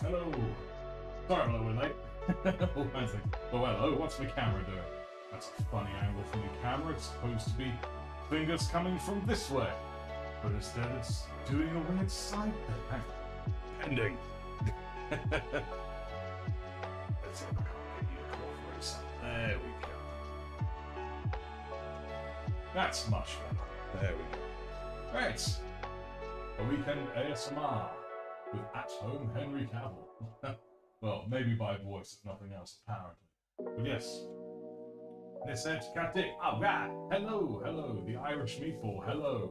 Hello. Sorry I'm a little bit late. All kinds of things. Oh, hello. What's the camera doing? That's a funny angle from the camera. It's supposed to be fingers coming from this way. But instead it's doing a weird side thing. Hang on. Ending. Let's see if I can't get you to cooperate some. There we go. That's much better. There we go. Right. A weekend ASMR with at-home Henry Cavill. Well, maybe by voice, if nothing else, apparently. But yes. Nised Katik. Alright. Hello, hello. The Irish Meatball. Hello.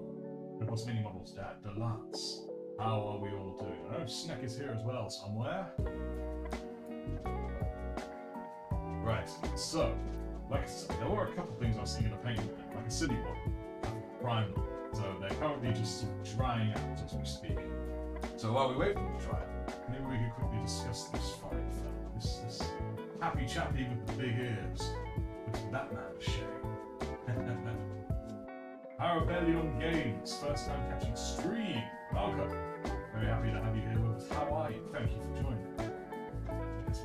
What's Mini Models Dad? Delance. How are we all doing? I know Snack is here as well somewhere. Right. So, like I said, there were a couple of things I was thinking of painting, like a silly one. Prime them. So they're currently just sort of drying out as we speak. So while we wait for them to dry out, maybe we could quickly discuss this fine film. This happy chappy with the big ears. Looks like that man of shame. Parabellion Games, first time catching stream. Welcome. Very happy to have you here with us. How are you? Thank you for joining. I guess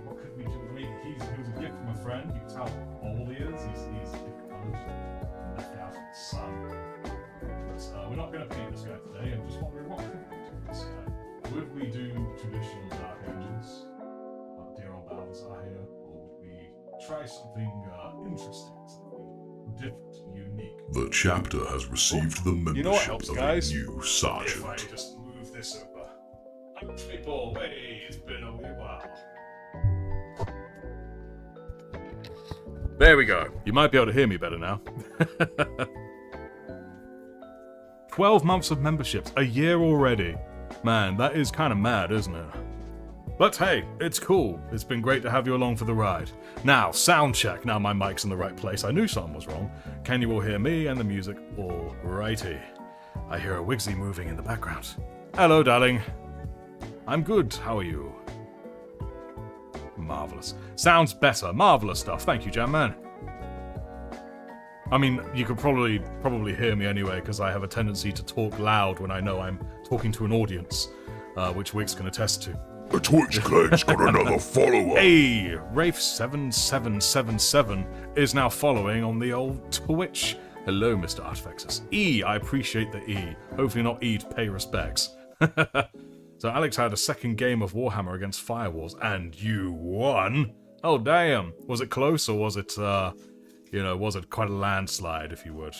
what could we do? I mean, he was a gift from a friend. You can tell how old he is. He's different colours, left out in the sun. But we're not going to paint this guy today. I'm just wondering what could we do with this guy. Would we do traditional Dark Angels, like dear old Balthazar here, or would we try something interesting, something different, unique? The chapter has received the membership You know what helps, of guys? a new sergeant. If I just move this over. People, hey, it's been a wee while. There we go. You might be able to hear me better now. 12 months of memberships, a year already. Man, that is kind of mad, isn't it? But hey, it's cool. It's been great to have you along for the ride. Now, sound check. Now my mic's in the right place. I knew something was wrong. Can you all hear me and the music? Alrighty. I hear a Wigsy moving in the background. Hello, darling. I'm good. How are you? Marvelous. Sounds better. Marvelous stuff. Thank you, Jamman. I mean, you could probably hear me anyway, because I have a tendency to talk loud when I know I'm talking to an audience, which Wix can attest to. The Twitch Clan's got another follower. Hey, Rafe7777 is now following on the old Twitch. Hello, Mr. Artifexus. E, I appreciate the E. Hopefully not E to pay respects. So Alex had a second game of Warhammer against Firewars, and you won? Oh, damn. Was it close, or was it, was it quite a landslide, if you would?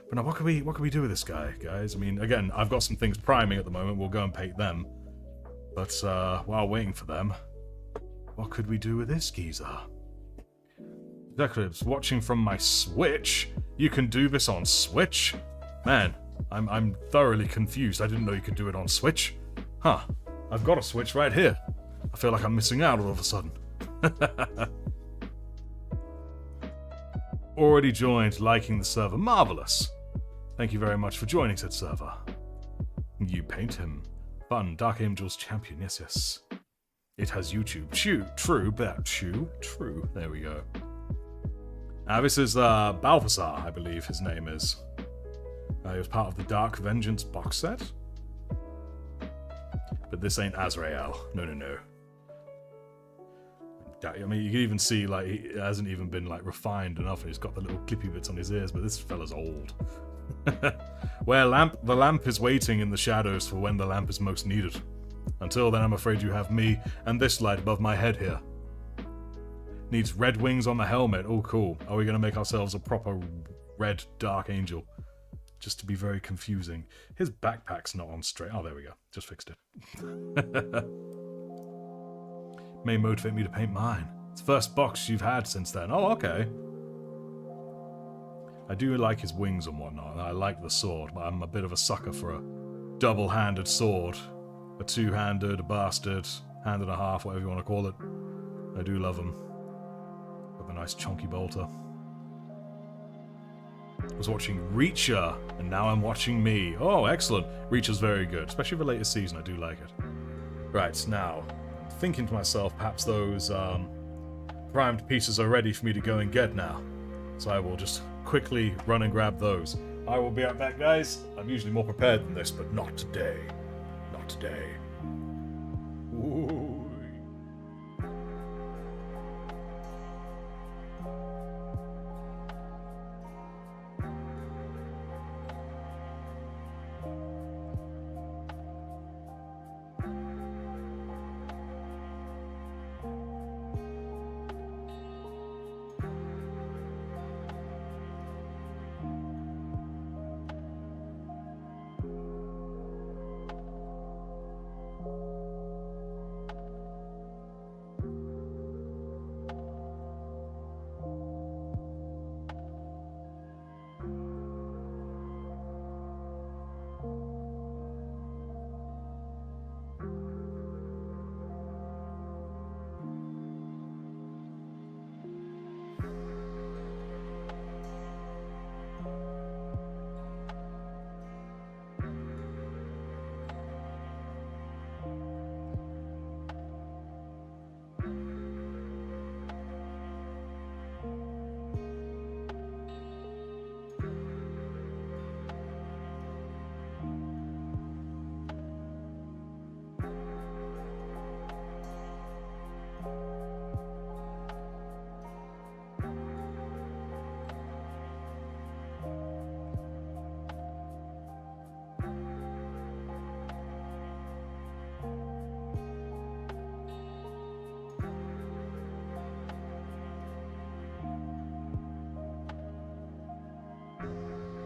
But now, what can we do with this guy, guys? I mean, again, I've got some things priming at the moment. We'll go and paint them. But while waiting for them, what could we do with this geezer? Executives, watching from my Switch? You can do this on Switch? Man, I'm thoroughly confused. I didn't know you could do it on Switch. Huh. I've got a Switch right here. I feel like I'm missing out all of a sudden. Already joined, liking the server. Marvelous. Thank you very much for joining said server. You paint him. Fun. Dark Angels champion. Yes, yes. It has YouTube. True. There we go. This is Balthazar, I believe his name is. He was part of the Dark Vengeance box set. But this ain't Azrael. No. I mean, you can even see, like, he hasn't even been, like, refined enough. He's got the little clippy bits on his ears, but this fella's old. Where the lamp is waiting in the shadows for when the lamp is most needed. Until then, I'm afraid you have me and this light above my head here. Needs red wings on the helmet. Oh, cool. Are we going to make ourselves a proper red Dark Angel? Just to be very confusing. His backpack's not on straight. Oh, there we go. Just fixed it. May motivate me to paint mine. It's the first box you've had since then. Oh, okay. I do like his wings and whatnot. I like the sword, but I'm a bit of a sucker for a double-handed sword. A two-handed, a bastard, hand and a half, whatever you want to call it. I do love them. Have a nice chunky bolter. I was watching Reacher, and now I'm watching me. Oh, excellent. Reacher's very good, especially the latest season. I do like it. Right, now, thinking to myself, perhaps those primed pieces are ready for me to go and get now. So I will just quickly run and grab those. I will be right back, guys. I'm usually more prepared than this, but not today. Not today. Ooh.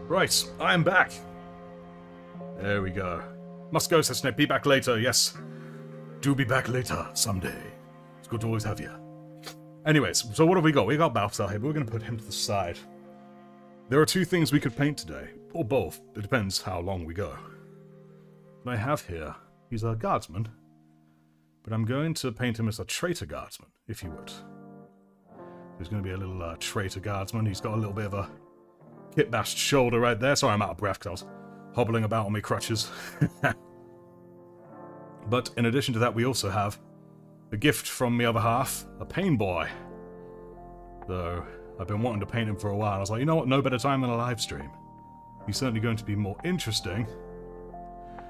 Right, I am back. There we go. Must go, Sesnate. Be back later, yes. Do be back later, someday. It's good to always have you. Anyways, so what have we got? We got Balthazar here, but we're going to put him to the side. There are two things we could paint today. Or both. It depends how long we go. What I have here, he's a guardsman. But I'm going to paint him as a traitor guardsman, if you would. There's going to be a little traitor guardsman. He's got a little bit of a kit-bashed shoulder right there. Sorry, I'm out of breath because I was hobbling about on my crutches. But in addition to that, we also have a gift from the other half, a pain boy. So I've been wanting to paint him for a while. I was like, you know what, no better time than a live stream. He's certainly going to be more interesting.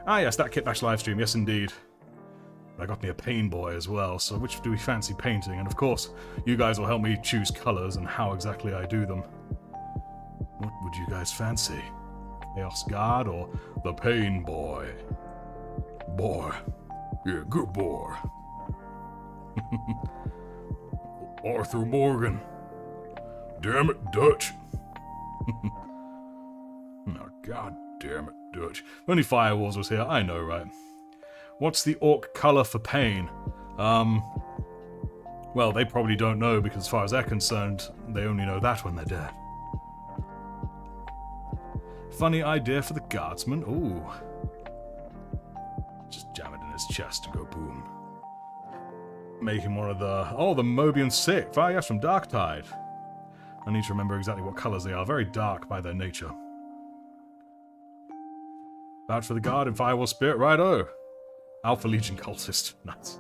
Ah yes, that kit-bashed live stream, yes indeed. I got me a pain boy as well, so which do we fancy painting? And of course, you guys will help me choose colours and how exactly I do them. What would you guys fancy? Chaos Guard or the Pain Boy? Boy. Yeah, good boy. Arthur Morgan. Damn it, Dutch. Oh, god damn it, Dutch. If only Firewalls was here, I know, right? What's the orc colour for pain? Well, they probably don't know because as far as they're concerned, they only know that when they're dead. Funny idea for the guardsman. Ooh. Just jam it in his chest and go boom. Make him one of the... Oh, the Mobian Sick. Ah, yes, from Darktide. I need to remember exactly what colours they are. Very dark by their nature. Vouch for the guard and Firewall Spirit. Righto. Alpha Legion Cultist. Nice.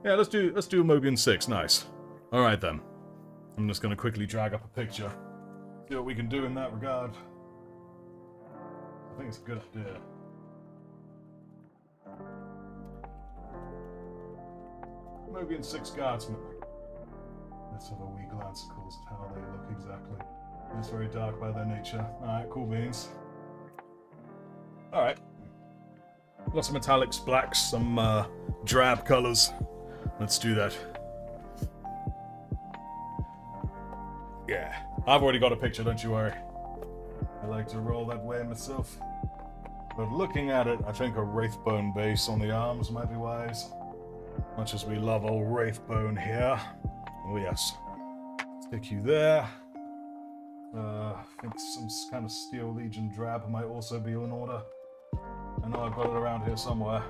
Yeah, let's do a Mobian 6. Nice. Alright then. I'm just going to quickly drag up a picture. See what we can do in that regard. I think it's a good idea. Mobian 6 Guardsmen. Let's have a wee glance, of course, at how they look exactly. It's very dark by their nature. Alright, cool beans. Alright. Got some metallics, blacks, some drab colours. Let's do that. Yeah. I've already got a picture, don't you worry. I like to roll that way myself. But looking at it, I think a Wraithbone base on the arms might be wise. Much as we love old Wraithbone here. Oh yes. Stick you there. I think some kind of Steel Legion drab might also be in order. I know I've got it around here somewhere.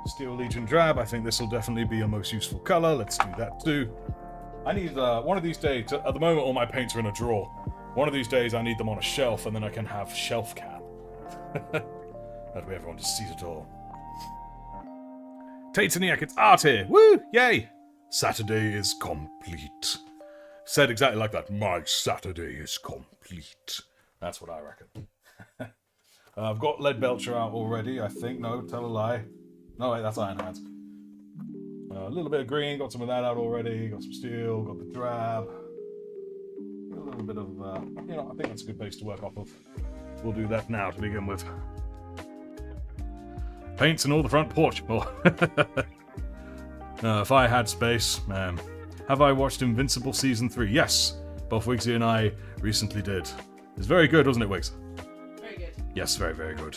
Steel Legion drab, I think this will definitely be a most useful colour. Let's do that too. I need, one of these days, at the moment all my paints are in a drawer. One of these days I need them on a shelf and then I can have shelf cam. That way everyone just sees it all. Tataniac, it's art here! Woo! Yay! Saturday is complete. Said exactly like that. My Saturday is complete. That's what I reckon. I've got Lead Belcher out already, I think. No, tell a lie. No, wait, that's Iron Hands. A little bit of green, got some of that out already. Got some steel, got the drab. A little bit of, you know, I think that's a good base to work off of. We'll do that now to begin with. Paints in all the front porch. Oh. If I had space, man. Have I watched Invincible Season 3? Yes. Both Wigsy and I recently did. It's very good, wasn't it, Wiggs? Very good. Yes, very, very good.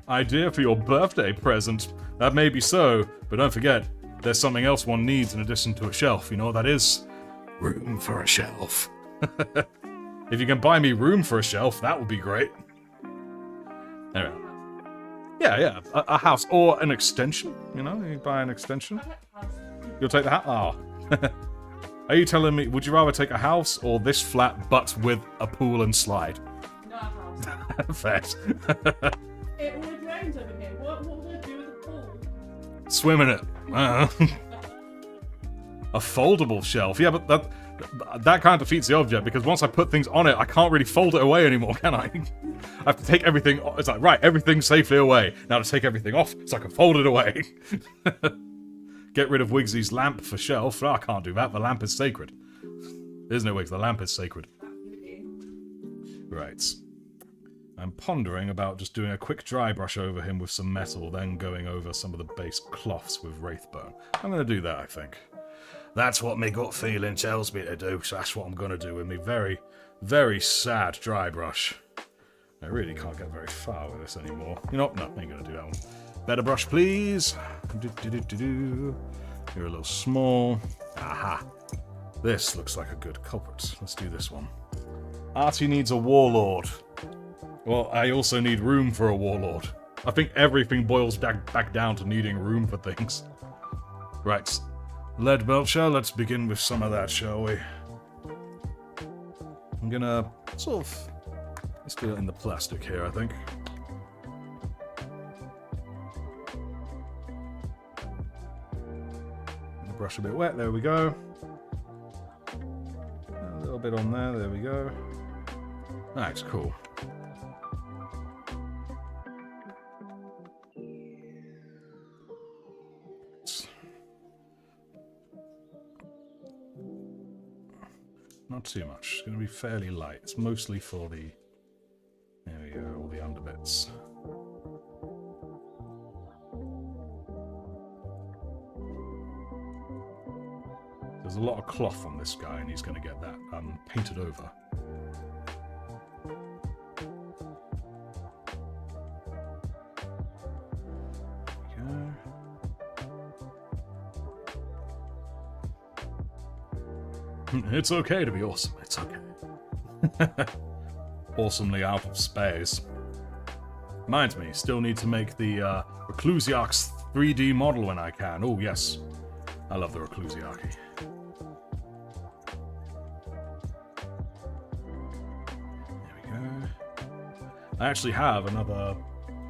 Idea for your birthday present. That may be so, but don't forget, there's something else one needs in addition to a shelf. You know what that is? Room for a shelf. If you can buy me room for a shelf, that would be great. Anyway. Yeah, a house or an extension. You know, you buy an extension. You'll take the house. Oh. Are you telling me? Would you rather take a house or this flat but with a pool and slide? Not a house. Fair. It always rains over here. What would I do with the pool? Swim in it. A foldable shelf. Yeah, but that kind of defeats the object, because once I put things on it, I can't really fold it away anymore, can I? I have to take everything. It's like, right, everything's safely away. Now to take everything off so I can fold it away. Get rid of Wigsy's lamp for shelf. Oh, I can't do that. The lamp is sacred. Isn't it, Wiggs? The lamp is sacred. Right. I'm pondering about just doing a quick dry brush over him with some metal, then going over some of the base cloths with Wraithbone. I'm going to do that, I think. That's what my gut feeling tells me to do, so that's what I'm going to do with me very, very sad dry brush. I really can't get very far with this anymore. You know, no, I ain't going to do that one. Better brush, please. You're a little small. Aha. This looks like a good culprit. Let's do this one. Artie needs a warlord. Well, I also need room for a warlord. I think everything boils back down to needing room for things. Right. Lead Belcher, let's begin with some of that, shall we? I'm gonna sort of... Let's do it in the plastic here, I think. Brush a bit wet, there we go. A little bit on there we go. That's cool. Not too much. It's going to be fairly light. It's mostly for the... There we go, all the underbits. There's a lot of cloth on this guy, and he's going to get that painted over. It's okay to be awesome. It's okay. Awesomely out of space. Reminds me, still need to make the Reclusiarch's 3D model when I can. Oh, yes. I love the Reclusiarchy. There we go. I actually have another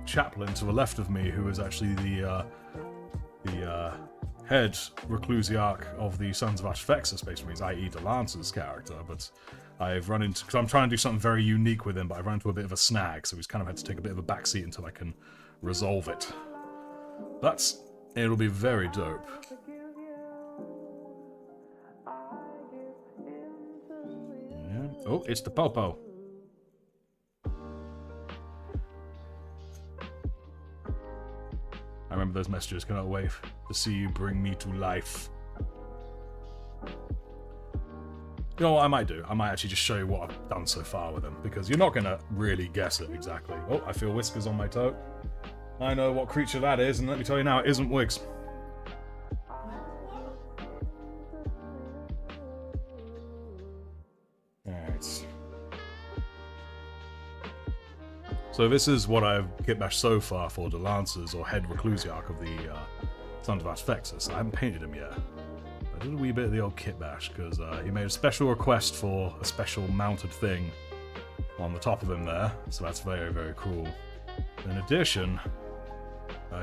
chaplain to the left of me who is actually the head Reclusiarch of the Sons of Artifexus, basically, i.e. Delance's character, but I've run into... Because I'm trying to do something very unique with him, but I've run into a bit of a snag, so he's kind of had to take a bit of a backseat until I can resolve it. But it'll be very dope. Yeah. Oh, it's the Popo. I remember those messages. Cannot wait to see you bring me to life. You know what I might do? I might actually just show you what I've done so far with them, because you're not going to really guess it exactly. Oh, I feel whiskers on my toe. I know what creature that is, and let me tell you now, it isn't Wiggs. Alright. So this is what I've kitbashed so far for Delance's or head Reclusiarch of the Sons of Artifexus. I haven't painted him yet. I did a wee bit of the old kitbash because he made a special request for a special mounted thing on the top of him there, so that's very, very cool. In addition,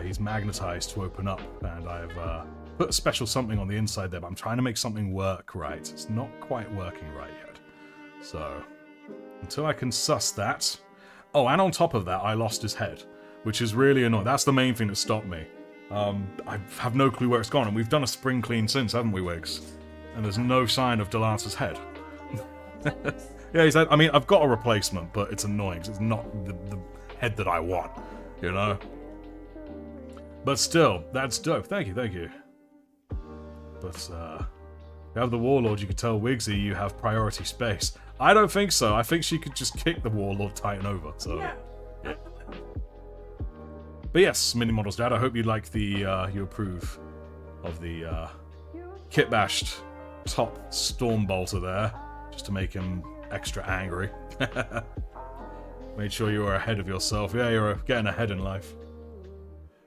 he's magnetized to open up, and I've put a special something on the inside there, but I'm trying to make something work right. It's not quite working right yet. So, until I can suss that, Oh, and on top of that, I lost his head, which is really annoying. That's the main thing that stopped me. I have no clue where it's gone, and we've done a spring clean since, haven't we, Wiggs? And there's no sign of Delance's head. Yeah, he's had, I mean, I've got a replacement, but it's annoying, because it's not the head that I want, you know? But still, that's dope. Thank you, thank you. But, you have the Warlord, you could tell Wiggsy you have priority space. I don't think so. I think she could just kick the Warlord Titan over, so... Yeah. Yeah. But yes, Mini Models Dad, I hope you like the, you approve of the, kit-bashed top Stormbolter there, just to make him extra angry. Made sure you were ahead of yourself. Yeah, you're getting ahead in life.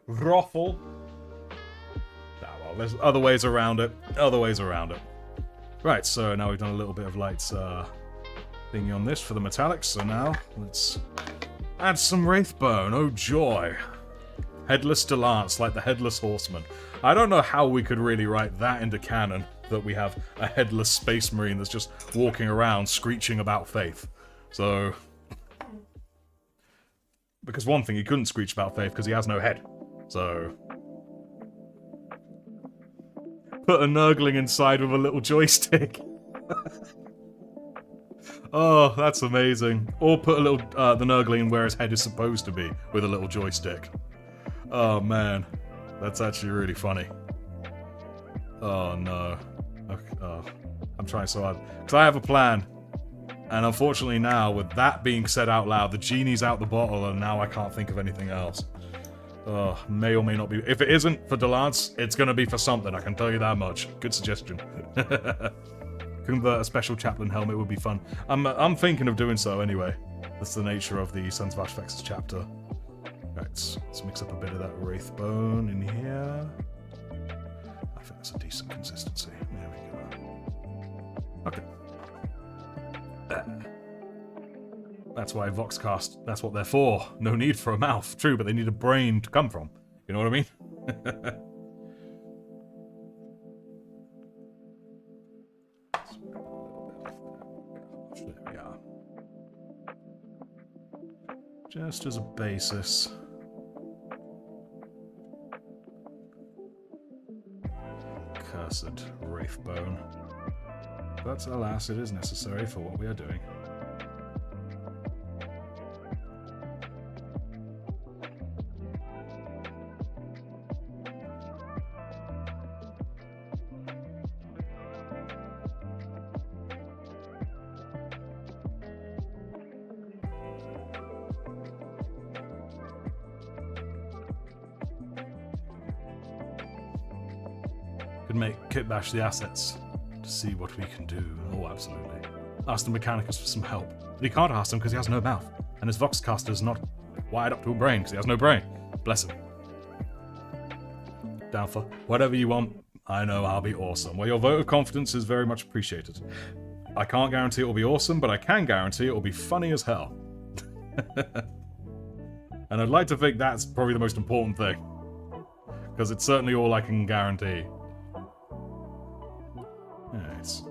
Roffle. Ah, well, there's other ways around it. Other ways around it. Right, so now we've done a little bit of lights thingy on this for the metallics, so now let's add some Wraithbone. Oh joy. Headless Delance, like the Headless Horseman. I don't know how we could really write that into canon, that we have a headless space marine that's just walking around screeching about faith. So... Because one thing, he couldn't screech about faith because he has no head. So... Put a Nurgling inside with a little joystick. Oh, that's amazing. Or put a little the Nurgling where his head is supposed to be with a little joystick. Oh man, that's actually really funny. Oh no. Okay, oh, I'm trying so hard. Because I have a plan. And unfortunately now, with that being said out loud, the genie's out the bottle and now I can't think of anything else. Oh, may or may not be. If it isn't for Delance, it's going to be for something, I can tell you that much. Good suggestion. Convert a special chaplain helmet would be fun. I'm thinking of doing so anyway. That's the nature of the Sons of Artifexus chapter. Right, let's mix up a bit of that Wraithbone in here. I think that's a decent consistency. There we go. Okay. That's why Voxcast, that's what they're for. No need for a mouth. True, but they need a brain to come from. You know what I mean? There we are. Just as a basis. Cursed Wraithbone. But alas, it is necessary for what we are doing. Could make Kitbash the assets to see what we can do. Oh, absolutely. Ask the Mechanicus for some help. But he can't ask him because he has no mouth. And his Voxcaster is not wired up to a brain because he has no brain. Bless him. Down for whatever you want. I know I'll be awesome. Well, your vote of confidence is very much appreciated. I can't guarantee it will be awesome, but I can guarantee it will be funny as hell. And I'd like to think that's probably the most important thing. Because it's certainly all I can guarantee. Nice.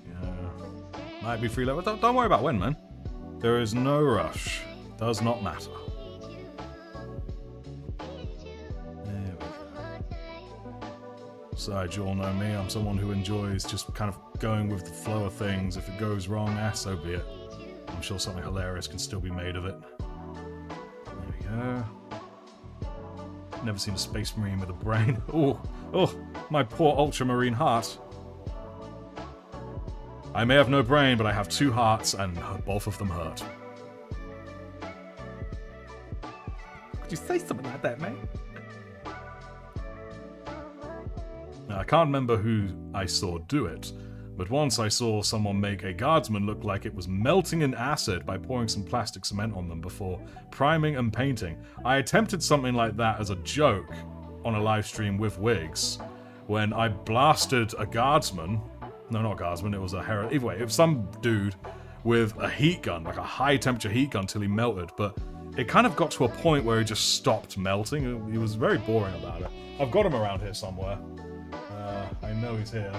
Yeah. Might be free level. Don't worry about when, man. There is no rush. Does not matter. There we go. Besides, you all know me. I'm someone who enjoys just kind of going with the flow of things. If it goes wrong, so be it. I'm sure something hilarious can still be made of it. Never seen a space marine with a brain. Oh, my poor ultramarine heart. I may have no brain, but I have 2 hearts, and both of them hurt. Could you say something like that, mate? Now, I can't remember who I saw do it, but once I saw someone make a guardsman look like it was melting in acid by pouring some plastic cement on them before priming and painting. I attempted something like that as a joke on a live stream with Wiggs, when I blasted a guardsman. No, not a guardsman, it was a herald. Either way, it was some dude with a heat gun, like a high temperature heat gun till he melted, but it kind of got to a point where he just stopped melting. He was very boring about it. I've got him around here somewhere. I know he's here.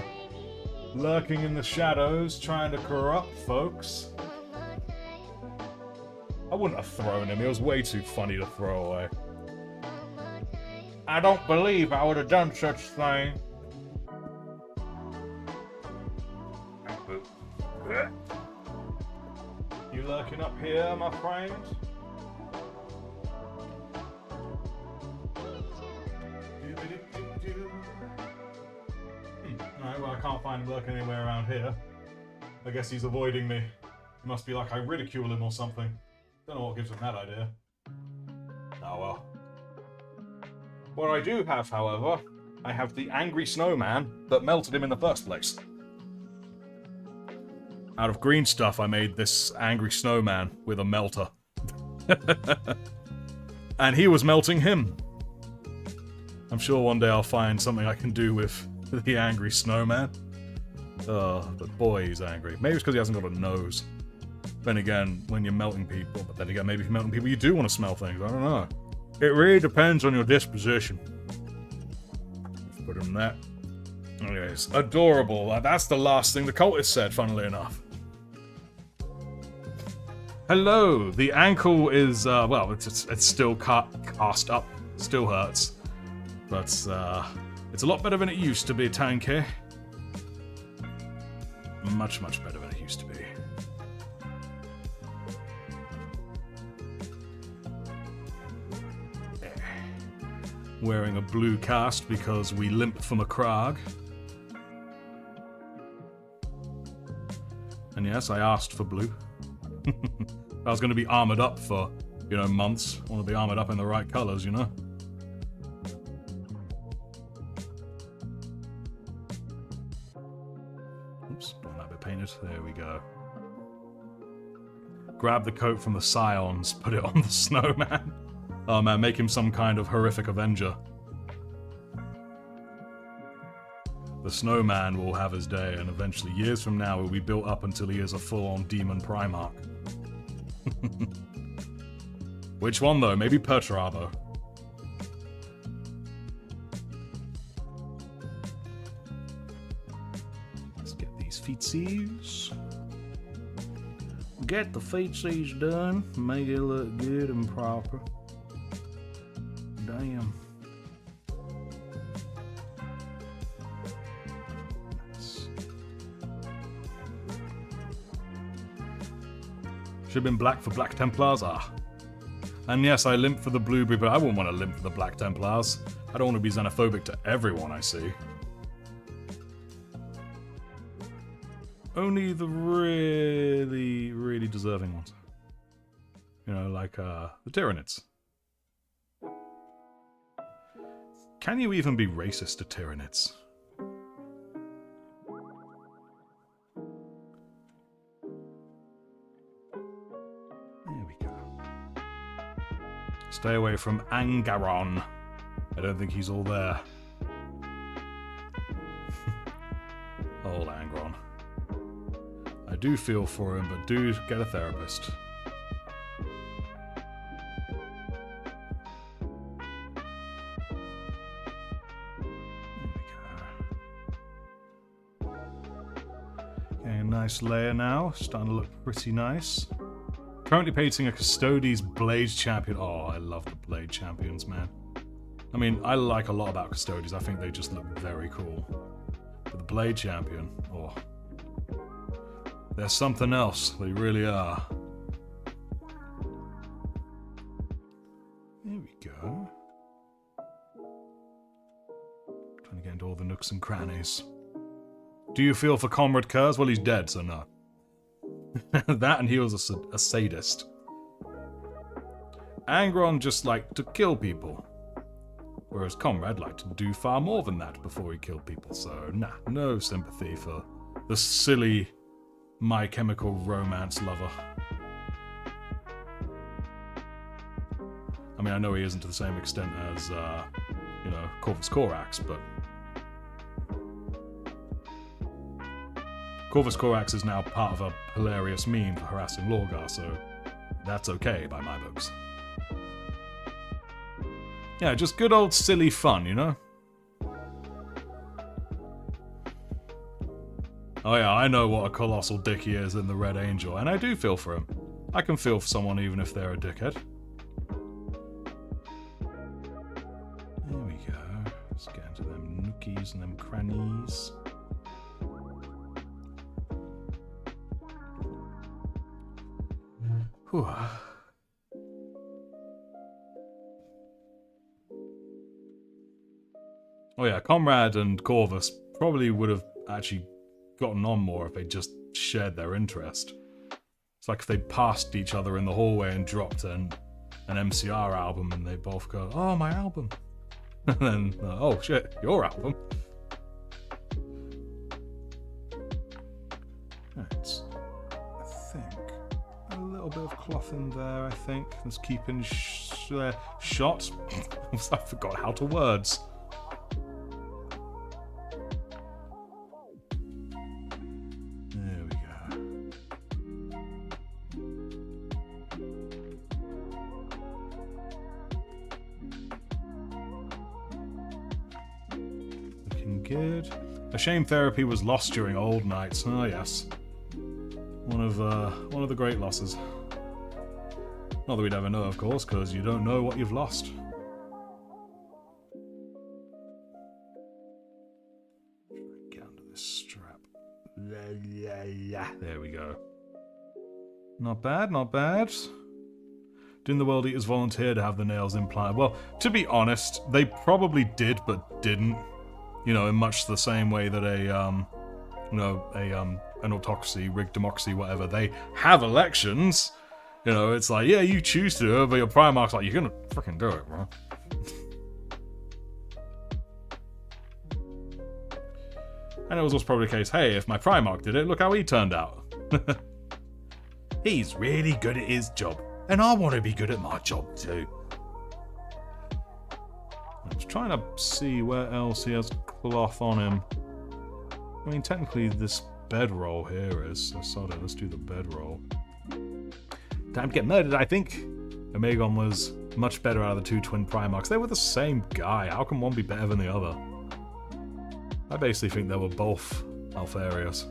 Lurking in the shadows, trying to corrupt folks. I wouldn't have thrown him. He was way too funny to throw away. I don't believe I would have done such thing. You lurking up here, my friend? Alright, well I can't find him lurking anywhere around here. I guess he's avoiding me. It must be like I ridicule him or something. Don't know what gives him that idea. Oh well. What I do have, however, I have the angry snowman that melted him in the first place. Out of green stuff, I made this angry snowman with a melter. And he was melting him. I'm sure one day I'll find something I can do with the angry snowman. But boy, he's angry. Maybe it's because he hasn't got a nose. Then again, when you're melting people, but then again, maybe if you're melting people, you do want to smell things. I don't know. It really depends on your disposition. Let's put him there. Anyways, adorable. That's the last thing the cultist said, funnily enough. Hello. The ankle is, well, it's still cast up. Still hurts. But, it's a lot better than it used to be, Tanky. Much, much better than it used to be. Wearing a blue cast because we limp from a Krag. And yes, I asked for blue. I was going to be armored up for, you know, months. I want to be armored up in the right colors, you know? Oops, don't have it painted. There we go. Grab the coat from the Scions, put it on the snowman. Oh man, make him some kind of horrific Avenger. The snowman will have his day, and eventually, years from now, will be built up until he is a full-on demon Primarch. Which one, though? Maybe Perturabo. Let's get these feetsies. Get the feetsies done. Make it look good and proper. Damn. Nice. Should have been black for Black Templars. Ah. And yes, I limp for the blueberry, but I wouldn't want to limp for the Black Templars. I don't want to be xenophobic to everyone I see. Only the really, really deserving ones. You know, like the Tyranids. Can you even be racist to Tyranids? There we go. Stay away from Angaron. I don't think he's all there. Old Angron. I do feel for him, but do get a therapist. Nice layer now, starting to look pretty nice. Currently painting a Custodes Blade Champion. Oh, I love the Blade Champions, man. I mean, I like a lot about Custodes. I think they just look very cool. But the Blade Champion, oh. They're something else. They really are. There we go. Trying to get into all the nooks and crannies. Do you feel for Comrade Kurz? Well, he's dead, so no. That and he was a sadist. Angron just liked to kill people. Whereas Comrade liked to do far more than that before he killed people, so nah, no sympathy for the silly My Chemical Romance lover. I mean, I know he isn't to the same extent as, you know, Corvus Corax, but Corvus Corax is now part of a hilarious meme for harassing Lorgar, so that's okay by my books. Yeah, just good old silly fun, you know? Oh yeah, I know what a colossal dick he is in the Red Angel, and I do feel for him. I can feel for someone even if they're a dickhead. There we go. Let's get into them nookies and them crannies. Whew. Oh yeah, Comrade and Corvus probably would have actually gotten on more if they just shared their interest. It's like if they passed each other in the hallway and dropped an MCR album and they both go, oh, my album. And then, oh shit, your album. Right. I think a little bit of cloth in there, I think. Let's keep in shot. I forgot how to words. There we go. Looking good. A shame therapy was lost during old nights. Oh yes. One of the great losses. Not that we'd ever know, of course, because you don't know what you've lost. Get under this strap. There we go. Not bad, not bad. Didn't the World Eaters volunteer to have the nails implanted? Well, to be honest, they probably did, but didn't. You know, in much the same way that an autocracy, rigged democracy, whatever, they have elections. You know, it's like, yeah, you choose to do it, but your Primarch's like, you're gonna freaking do it, bro. And it was also probably the case, hey, if my Primarch did it, look how he turned out. He's really good at his job, and I want to be good at my job too. I was trying to see where else he has cloth on him. I mean, technically this bedroll here is, so sod it, let's do the bedroll. Time to get murdered, I think. Omegon was much better out of the two twin Primarchs. They were the same guy. How can one be better than the other? I basically think they were both Alpharius.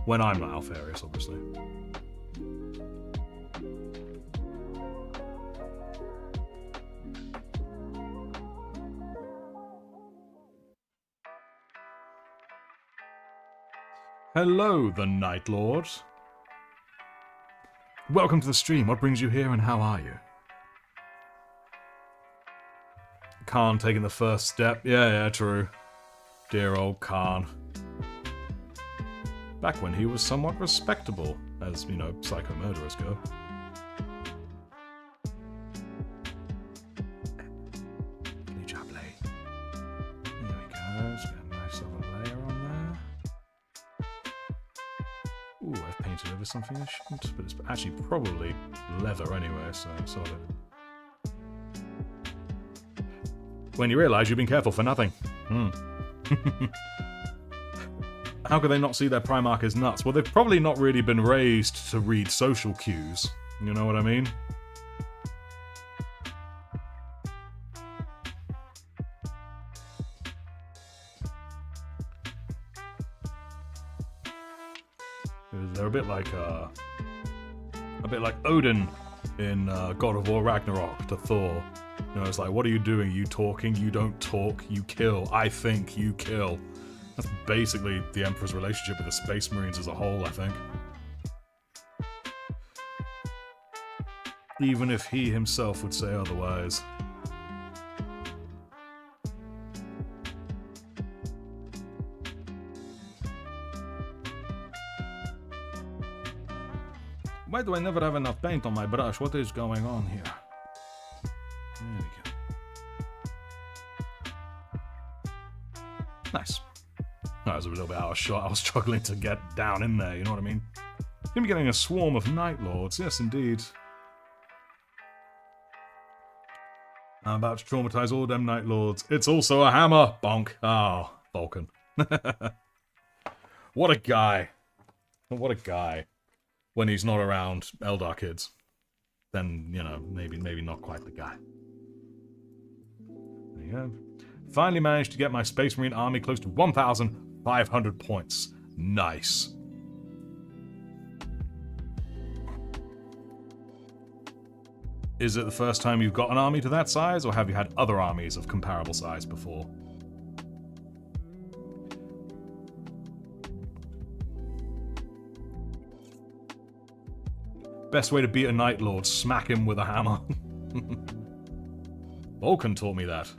When I'm not Alpharius, obviously. Hello, the Night Lord. Welcome to the stream. What brings you here and how are you? Khan taking the first step. Yeah, true. Dear old Khan. Back when he was somewhat respectable, as, you know, psycho murderers go. Blue job, Lee. There we go. Let's get a nice little layer on there. Ooh, I've painted over something I shouldn't, but it's actually probably leather anyway, so sort of. When you realise you've been careful for nothing. How could they not see their Primarch is nuts? Well, they've probably not really been raised to read social cues. You know what I mean? They're a bit like Odin in God of War Ragnarok to Thor. You know, it's like, what are you doing? You talking? You don't talk. You kill. I think. You kill. That's basically the Emperor's relationship with the Space Marines as a whole, I think. Even if he himself would say otherwise. Why do I never have enough paint on my brush? What is going on here? There we go. Nice. That was a little bit out of shot. I was struggling to get down in there, you know what I mean? Gonna be getting a swarm of Night Lords. Yes, indeed. I'm about to traumatize all them Night Lords. It's also a hammer! Bonk. Oh, Vulcan. What a guy. What a guy. When he's not around Eldar kids. Then, you know, maybe not quite the guy. There you go. Finally managed to get my Space Marine army close to 1,500 points. Nice. Is it the first time you've got an army to that size, or have you had other armies of comparable size before? Best way to beat a Night Lord, smack him with a hammer. Vulcan taught me that.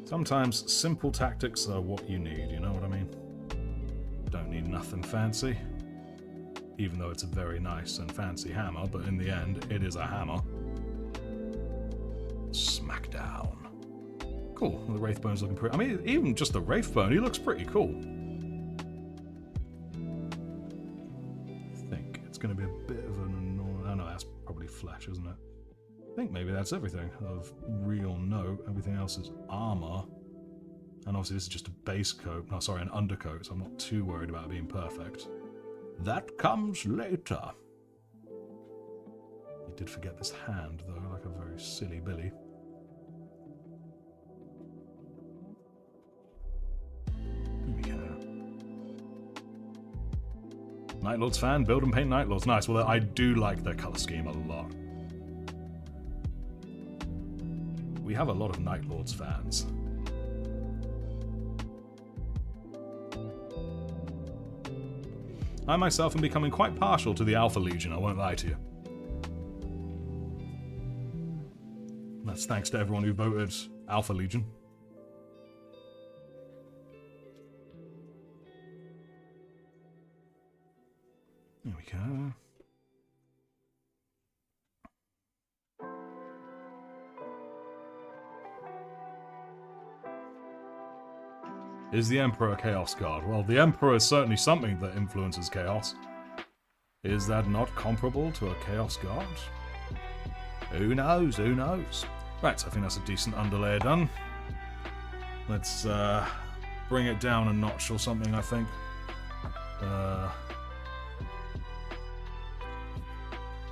Sometimes simple tactics are what you need, you know what I mean? Don't need nothing fancy. Even though it's a very nice and fancy hammer, but in the end, it is a hammer. Smackdown. Cool, the Wraithbone's looking pretty... I mean, even just the Wraithbone, he looks pretty cool. I think it's going to be a bit of an annoying... Oh no, that's probably flesh, isn't it? I think maybe that's everything of real note. Everything else is armor. And obviously this is just a base coat. No, sorry, an undercoat, so I'm not too worried about it being perfect. That comes later. He did forget this hand, though, like a very silly Billy. Here we go. Night Lords fan, build and paint Night Lords. Nice. Well, I do like their color scheme a lot. We have a lot of Night Lords fans. I myself am becoming quite partial to the Alpha Legion, I won't lie to you. That's thanks to everyone who voted Alpha Legion. There we go. Is the Emperor a Chaos God? Well, the Emperor is certainly something that influences chaos. Is that not comparable to a Chaos God? Who knows? Who knows? Right, so I think that's a decent underlayer done. Let's bring it down a notch or something, I think.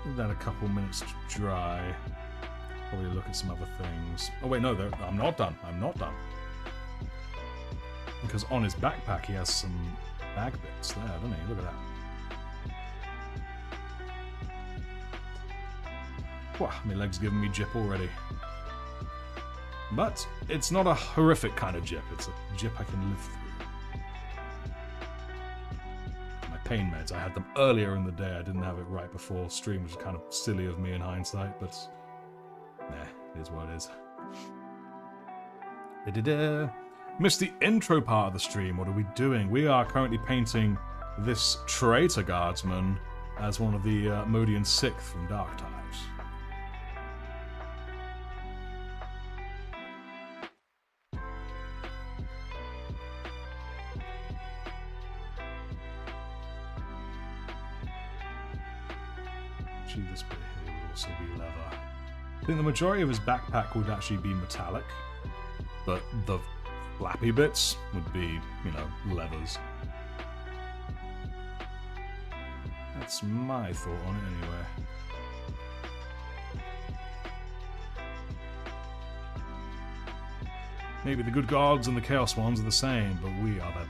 Give that a couple minutes to dry. Probably look at some other things. Oh wait, no, I'm not done. I'm not done. Because on his backpack he has some bag bits there, doesn't he? Look at that. Wow, my leg's giving me jip already. But it's not a horrific kind of jip. It's a jip I can live through. My pain meds, I had them earlier in the day. I didn't have it right before stream, which is kind of silly of me in hindsight, but nah, it is what it is. Da-da-da. Missed the intro part of the stream. What are we doing? We are currently painting this traitor guardsman as one of the Modian Sixth from Dark Times. Actually, this bit here will also be leather. I think the majority of his backpack would actually be metallic, but the flappy bits would be, you know, leathers. That's my thought on it anyway. Maybe the good gods and the chaos ones are the same, but we are the...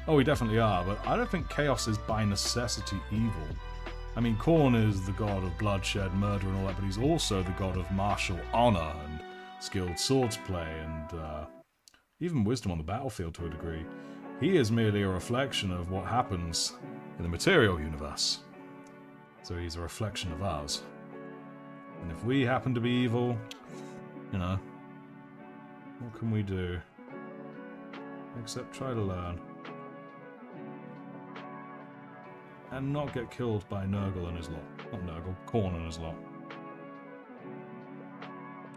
Oh, we definitely are, but I don't think chaos is by necessity evil. I mean, Khorne is the god of bloodshed, murder and all that, but he's also the god of martial honor and skilled swordsplay and even wisdom on the battlefield to a degree. He is merely a reflection of what happens in the material universe. So he's a reflection of ours. And if we happen to be evil, you know, what can we do? Except try to learn. And not get killed by Nurgle and his lot. Not Nurgle, Khorne and his lot.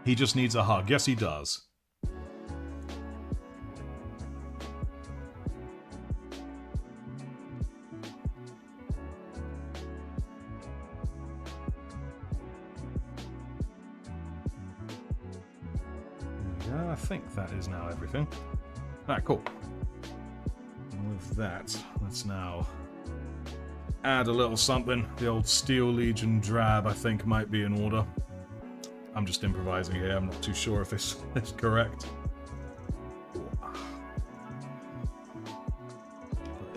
He just needs a hug. Yes, he does. Yeah, I think that is now everything. Alright, cool. And with that, let's now add a little something. The old Steel Legion drab, I think, might be in order. I'm just improvising here. I'm not too sure if this is correct.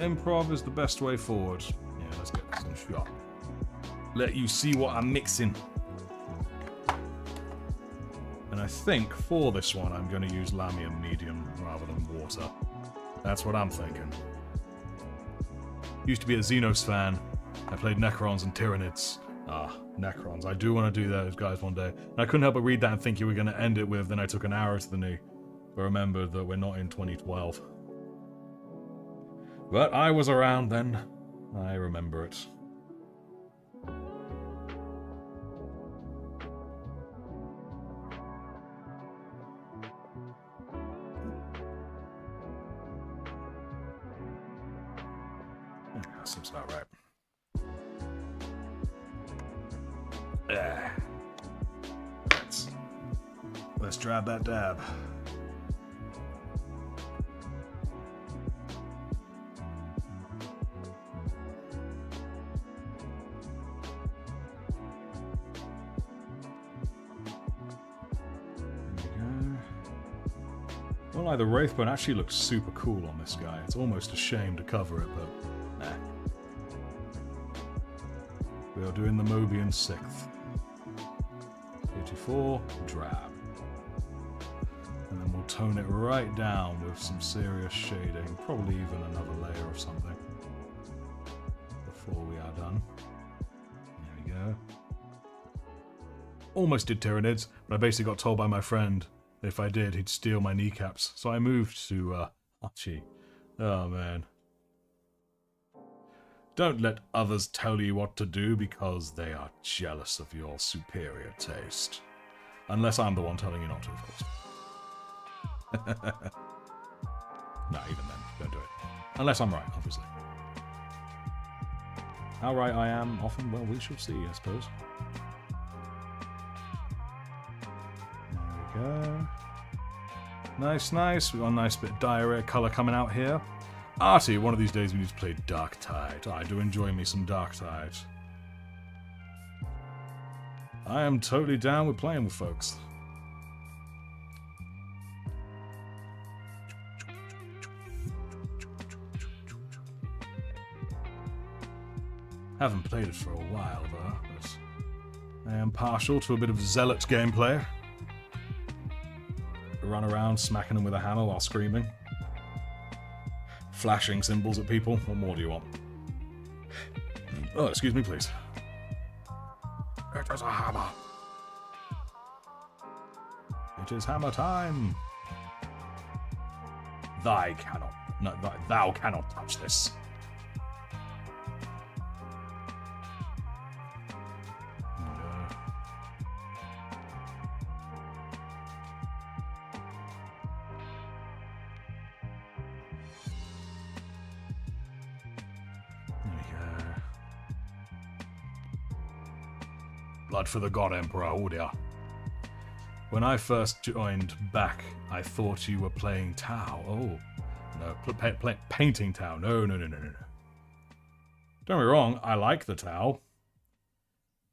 improv is the best way forward. Yeah, let's get this in shot. Let you see what I'm mixing. And I think for this one, I'm going to use Lamium medium rather than water. That's what I'm thinking. Used to be a Xenos fan. I played Necrons and Tyranids. Ah, Necrons. I do want to do those guys one day. And I couldn't help but read that and think you were going to end it with, then I took an arrow to the knee. But remembered that we're not in 2012. But I was around then. I remember it. That seems about right. Let's drab that dab. Well, like the Wraithbone actually looks super cool on this guy. It's almost a shame to cover it, but nah. We are doing the Mobian 6th. 84, drab. And then we'll tone it right down with some serious shading, probably even another layer of something before we are done. There we go. Almost did Tyranids, but I basically got told by my friend that if I did, he'd steal my kneecaps. So I moved to Archie. Oh man. Don't let others tell you what to do because they are jealous of your superior taste. Unless I'm the one telling you not to, of course. No, even then, don't do it. Unless I'm right, obviously. How right I am often, well, we shall see, I suppose. There we go. Nice, nice. We've got a nice bit of diarrhea colour coming out here. Artie, one of these days we need to play Dark Tide. I do enjoy me some Dark Tide. I am totally down with playing with folks. Haven't played it for a while though, but I am partial to a bit of zealot gameplay. Run around smacking them with a hammer while screaming. Flashing symbols at people. What more do you want? Oh, excuse me, please. It is a hammer. It is hammer time. Thou cannot touch this. Blood for the God Emperor, oh dear. When I first joined back, I thought you were playing Tau. Oh, no, painting Tau. No. Don't get me wrong, I like the Tau.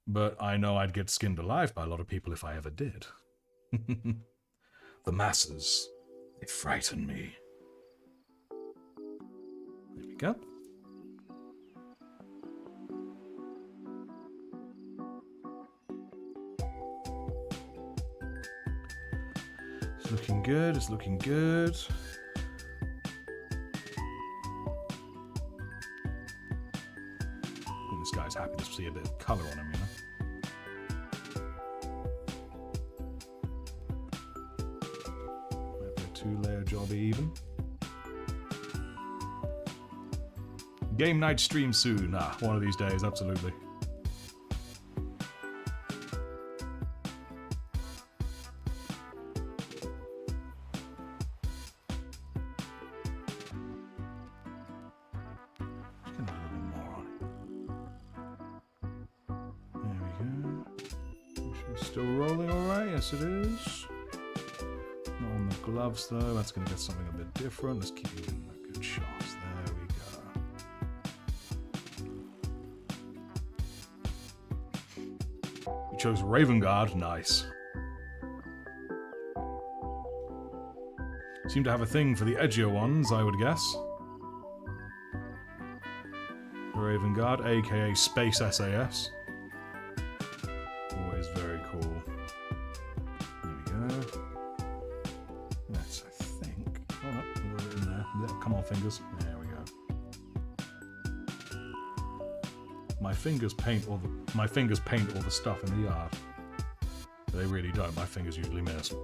But I know I'd get skinned alive by a lot of people if I ever did. The masses, they frighten me. There we go. It's looking good, it's looking good. I think this guy's happy to see a bit of colour on him, you know? Might be a two-layer job even. Game night stream soon. One of these days, absolutely. Yes, it is. Not on the gloves, though. That's going to get something a bit different. Let's keep using the good shots. There we go. You chose Raven Guard. Nice. Seem to have a thing for the edgier ones, I would guess. Raven Guard, aka Space SAS. Always very cool. There we go. That's, I think. Oh, no, a little bit in there. Come on, fingers. There we go. My fingers paint all the stuff in the yard. They really don't. My fingers usually miss. There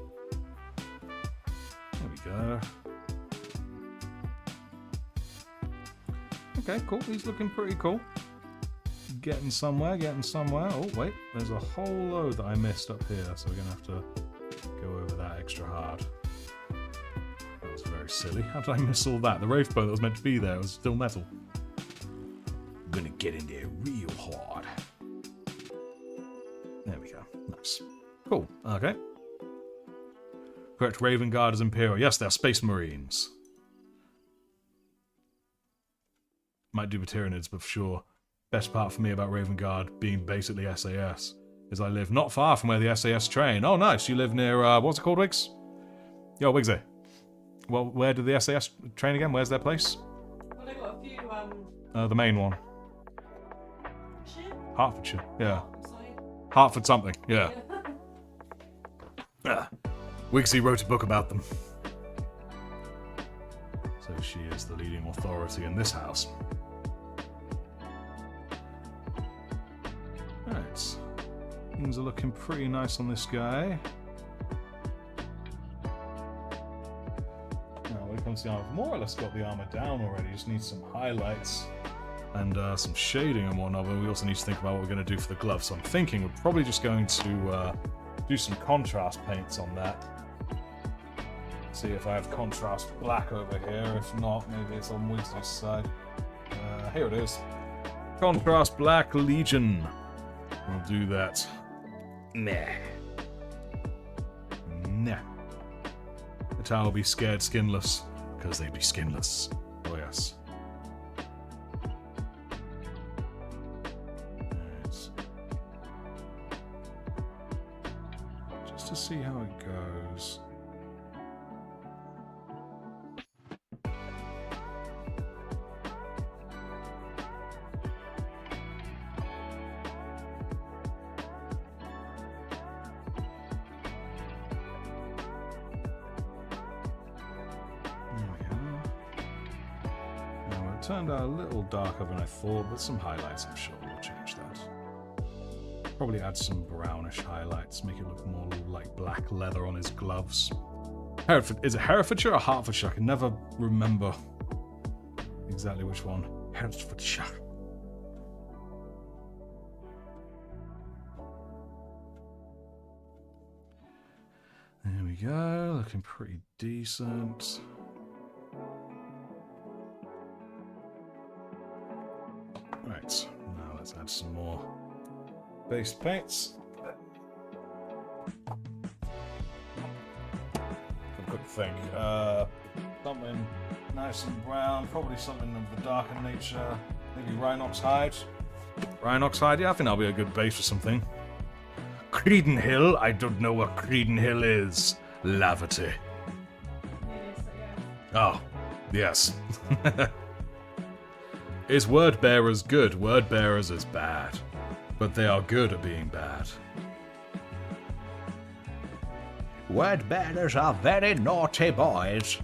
we go. Okay, cool. He's looking pretty cool. Getting somewhere, getting somewhere. Oh, wait. There's a whole load that I missed up here, so we're going to have to go over that extra hard. That was very silly. How did I miss all that? The wraith bone that was meant to be there was still metal. I'm going to get in there real hard. There we go. Nice. Cool. Okay. Correct. Raven Guard is Imperial. Yes, they're Space Marines. Might do Batyranids, but for sure. Best part for me about Raven Guard being basically SAS is I live not far from where the SAS train. Oh, nice. You live near, what's it called, Wiggs? Yo, Wiggsy. Well, where did the SAS train again? Where's their place? Well, they got a few, the main one. shit? Hertfordshire. Yeah. Sorry. Hartford something. Yeah. Wiggsy wrote a book about them. So she is the leading authority in this house. Right. Things are looking pretty nice on this guy. Now, when it comes to the armor, I've more or less got the armor down already. Just need some highlights and some shading and whatnot. But we also need to think about what we're going to do for the gloves. So I'm thinking we're probably just going to do some contrast paints on that. See if I have contrast black over here. If not, maybe it's on Wizzy's side. Here it is. Contrast Black Legion. We'll do that. Nah. Nah. The tower will be scared skinless. Because they be skinless. Oh yes. Right. Just to see how it goes. Turned out a little darker than I thought, but some highlights I'm sure will change that. Probably add some brownish highlights, make it look more like black leather on his gloves. Is it Herefordshire or Hertfordshire? I can never remember exactly which one. Herefordshire. There we go, looking pretty decent. Right, now let's add some more base paints. A good thing. Something nice and brown, probably something of the darker nature. Maybe Rhinox hide. Rhinox hide, yeah, I think that'll be a good base for something. Creedon Hill? I don't know what Creedon Hill is. Lavity. Oh, yes. Is Word Bearers good? Word Bearers is bad. But they are good at being bad. Word Bearers are very naughty boys.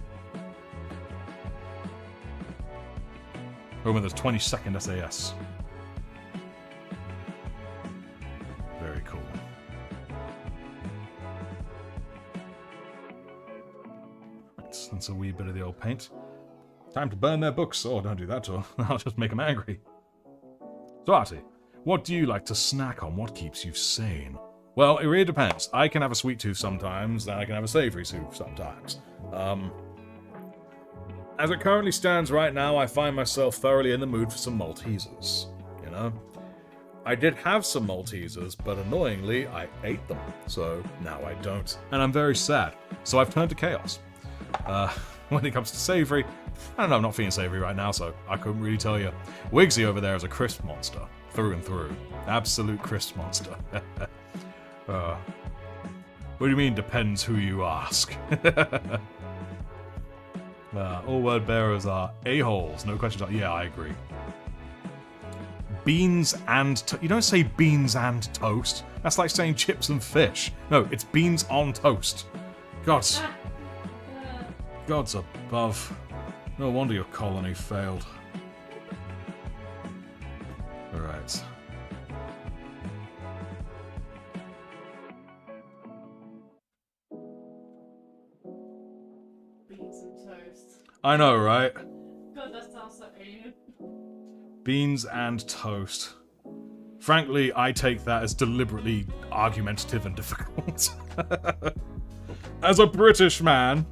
Remember, there's 22nd SAS. Very cool. That's a wee bit of the old paint. Time to burn their books. Oh, don't do that to them. I'll just make them angry. So, Artie, what do you like to snack on? What keeps you sane? Well, it really depends. I can have a sweet tooth sometimes, and I can have a savory tooth sometimes. As it currently stands right now, I find myself thoroughly in the mood for some Maltesers. You know? I did have some Maltesers, but annoyingly, I ate them. So, now I don't. And I'm very sad. So I've turned to chaos. When it comes to savory, I don't know, I'm not feeling savory right now, so I couldn't really tell you. Wiggsy over there is a crisp monster, through and through. Absolute crisp monster. What do you mean, depends who you ask? All word bearers are a-holes, no questions. Yeah, I agree. beans and... You don't say beans and toast. That's like saying chips and fish. No, it's beans on toast. Gods above. No wonder your colony failed. Alright. Beans and toast. I know, right? God, that sounds so alien. Beans and toast. Frankly, I take that as deliberately argumentative and difficult. As a British man.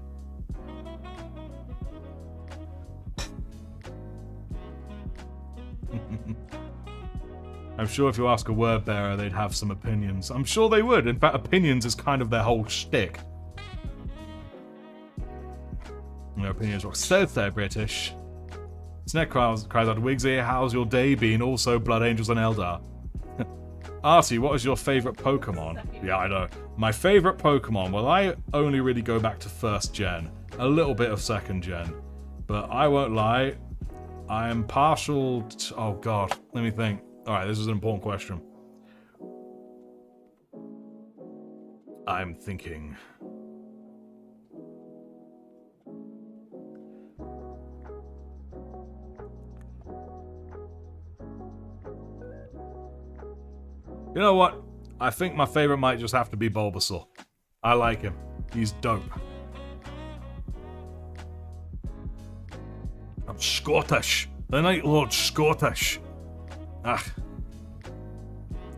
I'm sure if you ask a word bearer, they'd have some opinions. I'm sure they would. In fact, opinions is kind of their whole shtick. No opinions are so British. Snake cries out, Wigsy, how's your day been? Also, Blood Angels and Eldar. Artie, what is your favourite Pokemon? Yeah, I know. My favourite Pokemon, well, I only really go back to 1st gen. A little bit of 2nd gen. But I won't lie, I am partial to... Oh, God. Let me think. Alright, this is an important question. I'm thinking... You know what? I think my favorite might just have to be Bulbasaur. I like him. He's dope. I'm Scottish. The Night Lord's Scottish. Ah.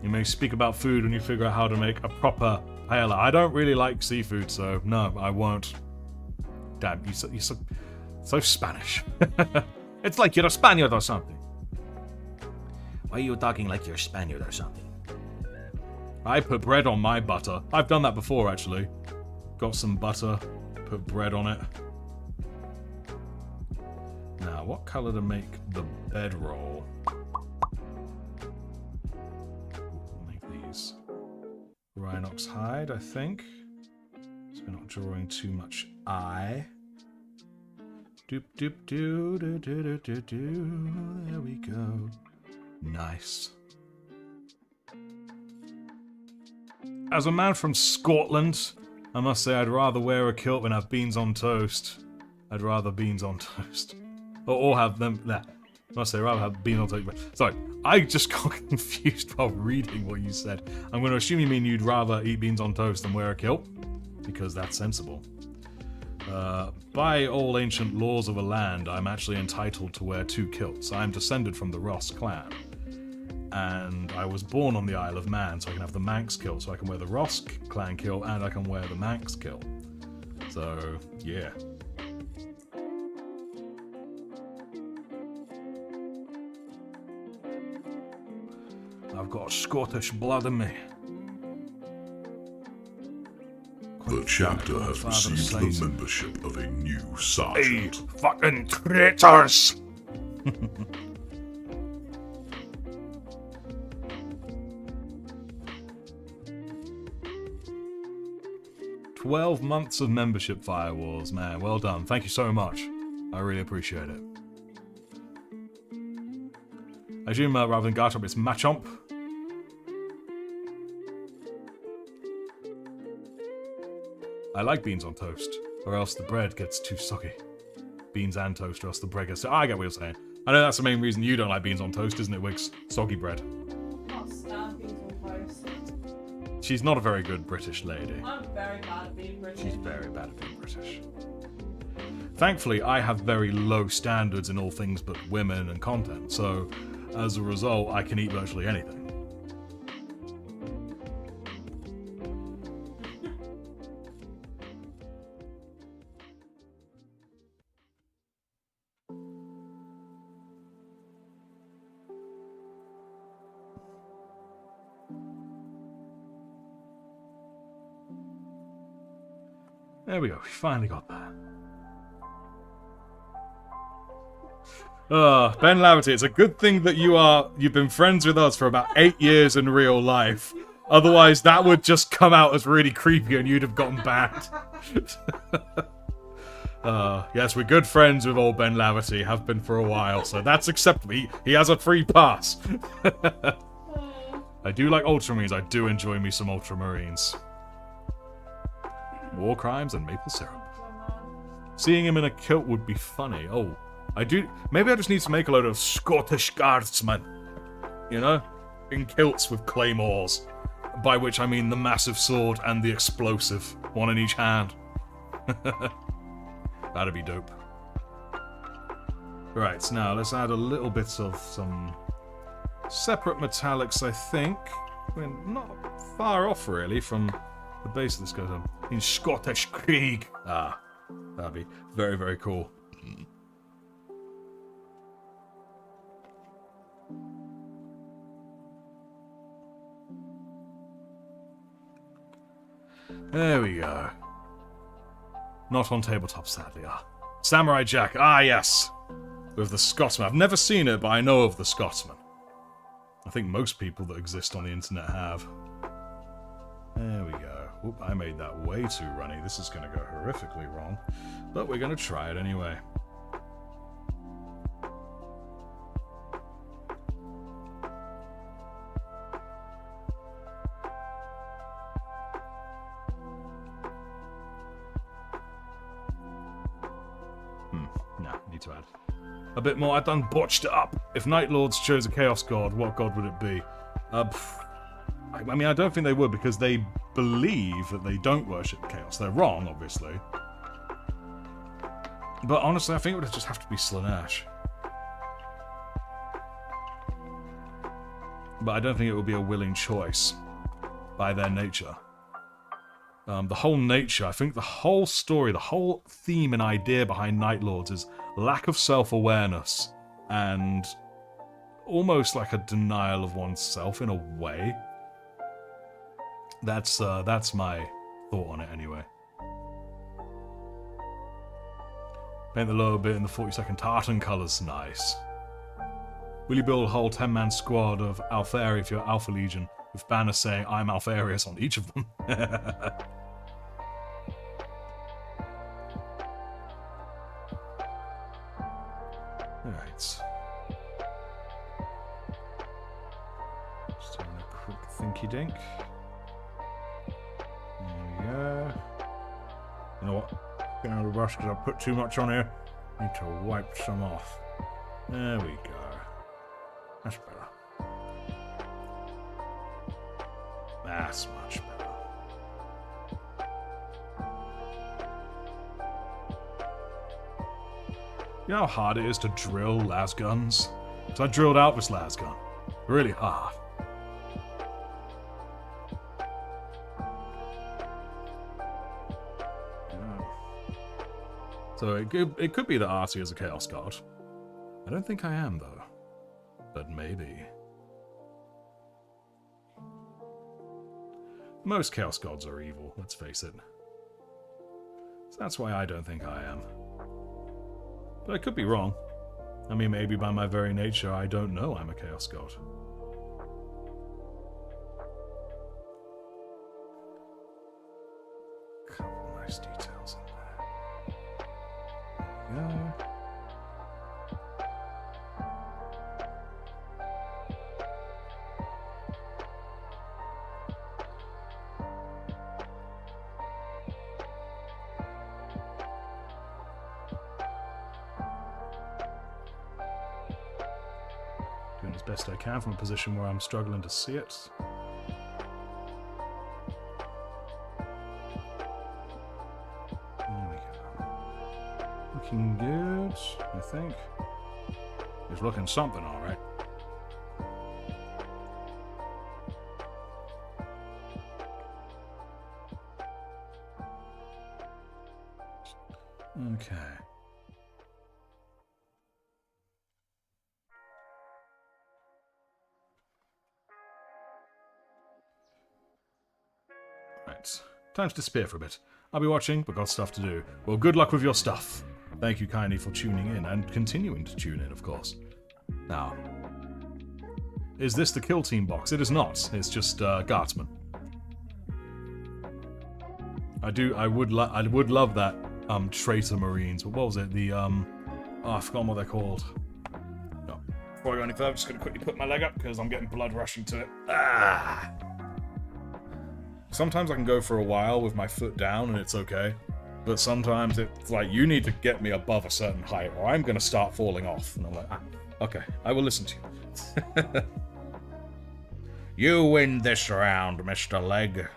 You may speak about food when you figure out how to make a proper paella. I don't really like seafood, so no, I won't. Damn, you're so Spanish. It's like you're a Spaniard or something. Why are you talking like you're a Spaniard or something? I put bread on my butter. I've done that before, actually. Got some butter, put bread on it. Now, what colour to make the bedroll? We'll make these Rhinox hide, I think. So we're not drawing too much eye. Doop doop doo doo doo doo doo doo. There we go. Nice. As a man from Scotland, I must say I'd rather wear a kilt than have beans on toast. I'd rather beans on toast. Or have them... Nah. I must say I'd rather have beans on toast. Sorry, I just got confused while reading what you said. I'm going to assume you mean you'd rather eat beans on toast than wear a kilt? Because that's sensible. By all ancient laws of a land, I'm actually entitled to wear 2 kilts. I'm descended from the Ross clan. And I was born on the Isle of Man, so I can have the Manx kilt, so I can wear the Ross clan kilt, and I can wear the Manx kilt. So, yeah. I've got Scottish blood in me. The chapter has received the membership of a new sergeant. Hey, fucking traitors! 12 months of membership, Firewalls, man. Well done. Thank you so much. I really appreciate it. I assume rather than Garchomp, it's Machamp. I like beans on toast, or else the bread gets too soggy. Beans and toast, or else the bread gets too... I get what you're saying. I know that's the main reason you don't like beans on toast, isn't it, Wiggs? Soggy bread. Not stand beans on toast. She's not a very good British lady. I'm very bad at being British. She's very bad at being British. Thankfully, I have very low standards in all things but women and content, so as a result, I can eat virtually anything. There we go, we finally got there. Ben Laverty, it's a good thing that you've been friends with us for about 8 years in real life. Otherwise, that would just come out as really creepy and you'd have gotten banned. Yes, we're good friends with old Ben Laverty, have been for a while, so that's acceptable. He has a free pass. I do like Ultramarines, I do enjoy me some Ultramarines. War crimes and maple syrup. Seeing him in a kilt would be funny. Oh, I do. Maybe I just need to make a load of Scottish guardsmen. You know? In kilts with claymores. By which I mean the massive sword and the explosive. One in each hand. That'd be dope. Right, so now let's add a little bit of some separate metallics, I think. We're not far off, really, from the base of this goes on. In Scottish Krieg. Ah, that'd be very, very cool. There we go. Not on tabletop, sadly. Ah. Samurai Jack. Ah, yes. With the Scotsman. I've never seen it, but I know of the Scotsman. I think most people that exist on the internet have. There we go. Whoop, I made that way too runny. This is going to go horrifically wrong. But we're going to try it anyway. No, need to add a bit more. I done botched it up. If Night Lords chose a Chaos God, what god would it be? I mean, I don't think they would, because they believe that they don't worship Chaos. They're wrong, obviously. But honestly, I think it would just have to be Slaanesh. But I don't think it would be a willing choice by their nature. The whole nature, I think the whole story, the whole theme and idea behind Night Lords is lack of self-awareness and almost like a denial of oneself in a way. That's my thought on it anyway. Paint the lower bit in the 40-second tartan colours. Nice. Will you build a whole 10-man squad of Alpharia for your Alpha Legion with banners saying I'm Alpharius on each of them? Alright. Just doing a quick thinky-dink. There we go. You know what? Getting out of the brush because I put too much on here. Need to wipe some off. There we go. That's better. That's much better. You know how hard it is to drill las guns? So I drilled out this las gun. Really hard. So it could be that Artie is a Chaos God. I don't think I am, though. But maybe. Most Chaos Gods are evil, let's face it. So that's why I don't think I am. But I could be wrong. I mean, maybe by my very nature, I don't know I'm a Chaos God. Couple nice details in there. There we go. Doing as best I can from a position where I'm struggling to see it. There we go. Looking good, I think. It's looking something alright. Okay. Right. Time to disappear for a bit. I'll be watching, but got stuff to do. Well, good luck with your stuff. Thank you kindly for tuning in, and continuing to tune in, of course. Now, is this the Kill Team box? It is not. It's just Guardsman. I would love that. traitor marines. But what was it? The oh, I've forgotten what they're called. No. Before I go any further, I'm just gonna quickly put my leg up because I'm getting blood rushing to it. Ah! Sometimes I can go for a while with my foot down and it's okay. But sometimes it's like, you need to get me above a certain height or I'm gonna start falling off. And I'm like, okay, I will listen to you. You win this round, Mr. Leg.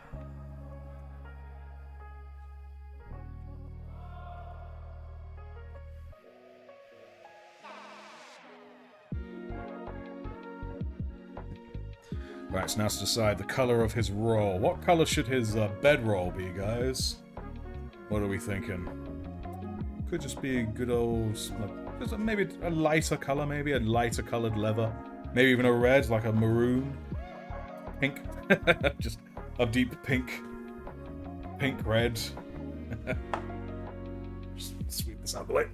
Right, so now to decide the color of his roll. What color should his bedroll be, guys? What are we thinking? Could just be a good old... just maybe a lighter color, maybe a lighter colored leather. Maybe even a red, like a maroon. Pink. Just a deep pink. Pink red. Just sweep this out of the way.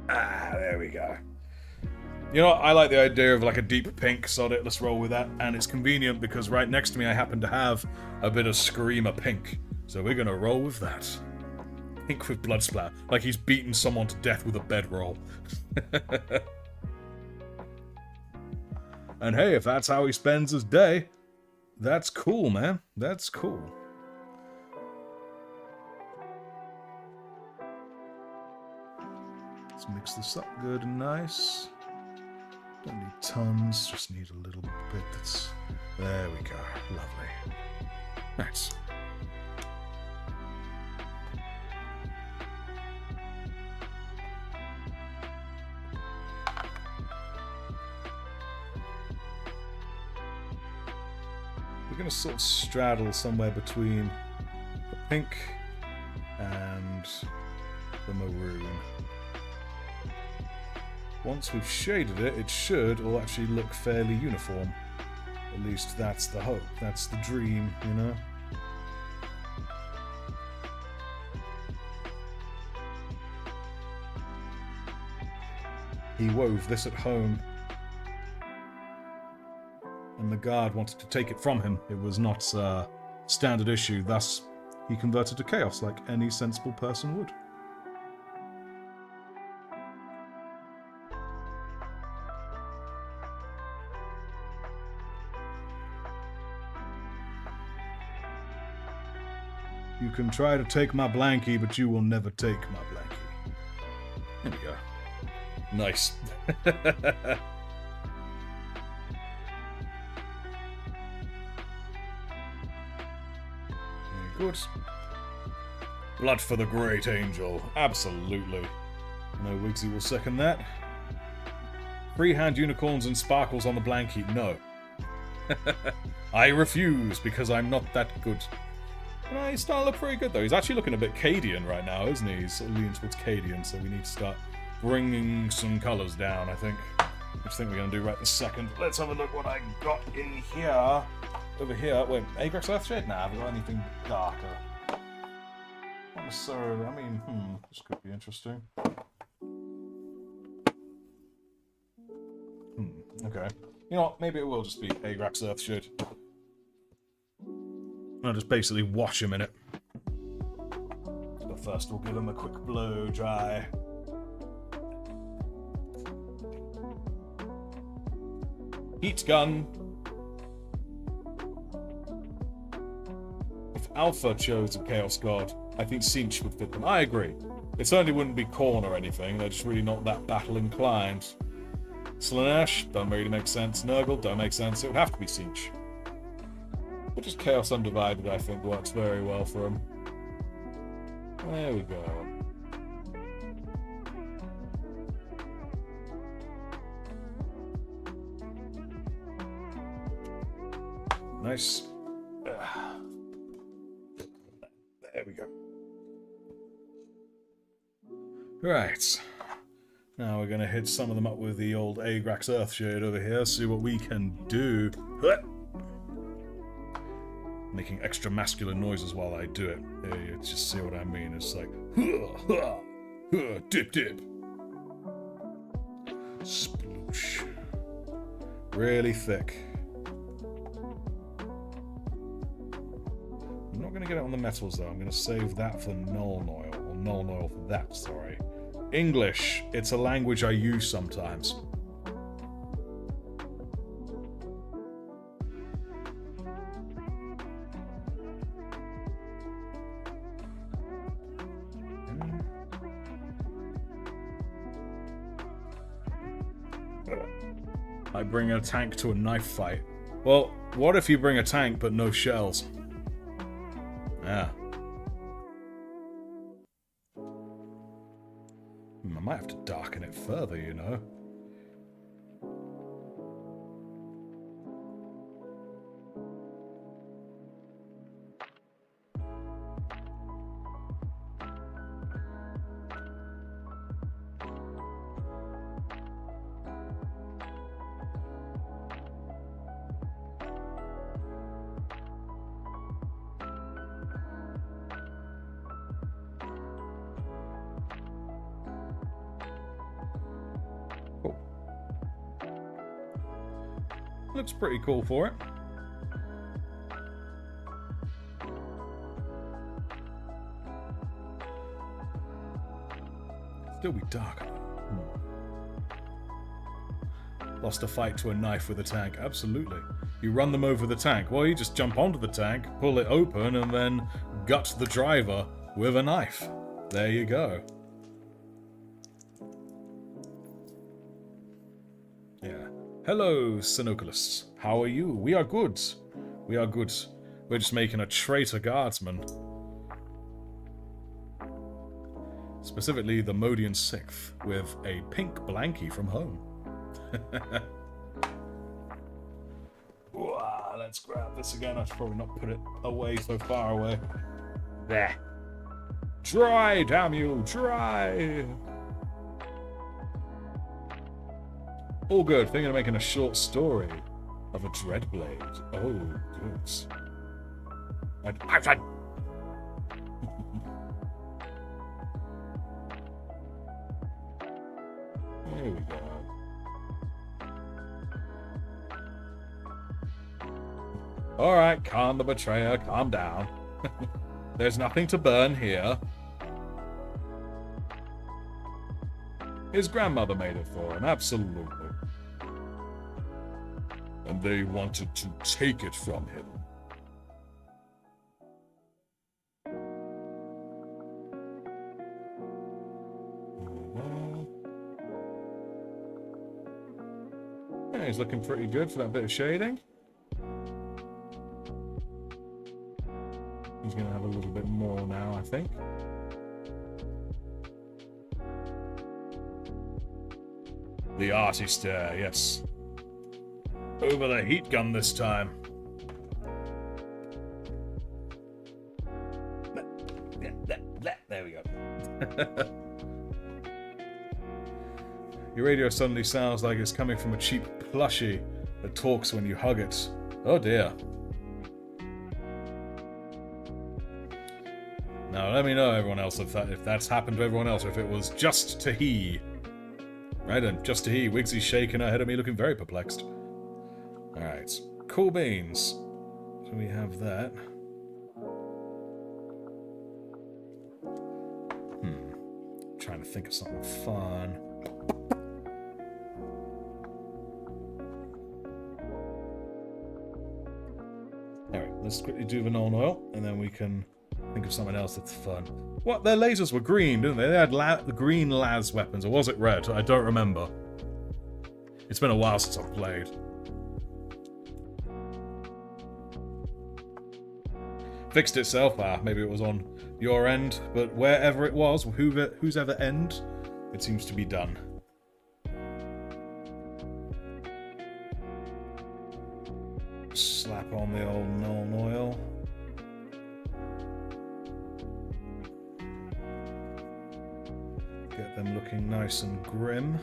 Ah, there we go. You know what? I like the idea of like a deep pink, sod it, let's roll with that. And it's convenient because right next to me I happen to have a bit of Screamer pink. So we're gonna roll with that. Pink with blood splatter. Like he's beaten someone to death with a bedroll. And hey, if that's how he spends his day, that's cool, man. That's cool. Let's mix this up good and nice. Don't need tons, just need a little bit that's... There we go. Lovely. Nice. We're going to sort of straddle somewhere between the pink and the maroon. Once we've shaded it, it should all actually look fairly uniform. At least that's the hope, that's the dream, you know? He wove this at home, and the guard wanted to take it from him. It was not standard issue, thus he converted to chaos like any sensible person would. You can try to take my blankie, but you will never take my blankie. There we go. Nice. Very good. Blood for the great angel. Absolutely. No, Wigsy will second that. Freehand unicorns and sparkles on the blankie. No. I refuse, because I'm not that good. No, he's starting to look pretty good, though. He's actually looking a bit Cadian right now, isn't he? He's sort of leaning towards Cadian, so we need to start bringing some colours down, I think. Which I think we're going to do right this second. Let's have a look what I got in here. Over here. Wait, Agrax Earthshade? Nah, have we got anything darker? Not necessarily. I mean, this could be interesting. Okay. You know what? Maybe it will just be Agrax Earthshade. I'll just basically wash him in it. But first we'll give him a quick blow dry. Heat gun. If Alpha chose a Chaos God, I think Cinch would fit them. I agree. It certainly wouldn't be Khorne or anything. They're just really not that battle inclined. Slaanesh, don't really make sense. Nurgle, don't make sense. It would have to be Cinch. But just Chaos Undivided, I think, works very well for him. There we go. Nice. There we go. Right. Now we're going to hit some of them up with the old Agrax Earthshade over here, see what we can do. Making extra masculine noises while I do it. You just see what I mean. It's like, dip, dip. Sploosh. Really thick. I'm not going me get it on the metals, though. I'm going to save that for Nuln Oil. Or Nuln Oil for that, sorry. English. It's a language I use sometimes. I bring a tank to a knife fight. Well, what if you bring a tank but no shells? Yeah. I might have to darken it further, you know. Looks pretty cool for it. Still be dark. Lost a fight to a knife with a tank. Absolutely. You run them over the tank. Well, you just jump onto the tank, pull it open, and then gut the driver with a knife. There you go. Yeah. Hello, Sinoculus. How are you? We are good. We are good. We're just making a traitor guardsman. Specifically, the Modian 6th, with a pink blankie from home. Let's grab this again. I should probably not put it away so far away. There. Dry, damn you, dry! All good. Thinking of making a short story of a Dreadblade. Oh, good. There we go. Alright, calm the betrayer, calm down. There's nothing to burn here. His grandmother made it for him, absolutely. And they wanted to take it from him. Yeah, he's looking pretty good for that bit of shading. He's going to have a little bit more now, I think. The artist there, yes. Over the heat gun this time. There we go. Your radio suddenly sounds like it's coming from a cheap plushie that talks when you hug it. Oh dear. Now let me know, everyone else, if that's happened to everyone else, or if it was just to he. Right, and just to he. Wigsy's shaking her head at me, looking very perplexed. Alright, cool beans. So we have that. Trying to think of something fun. Alright, let's quickly do the Nuln Oil, and then we can think of something else that's fun. What? Their lasers were green, didn't they? They had the green las weapons, or was it red? I don't remember. It's been a while since I've played. Fixed itself. Maybe it was on your end, but wherever it was, whose ever end, it seems to be done. Slap on the old Nuln Oil. Get them looking nice and grim.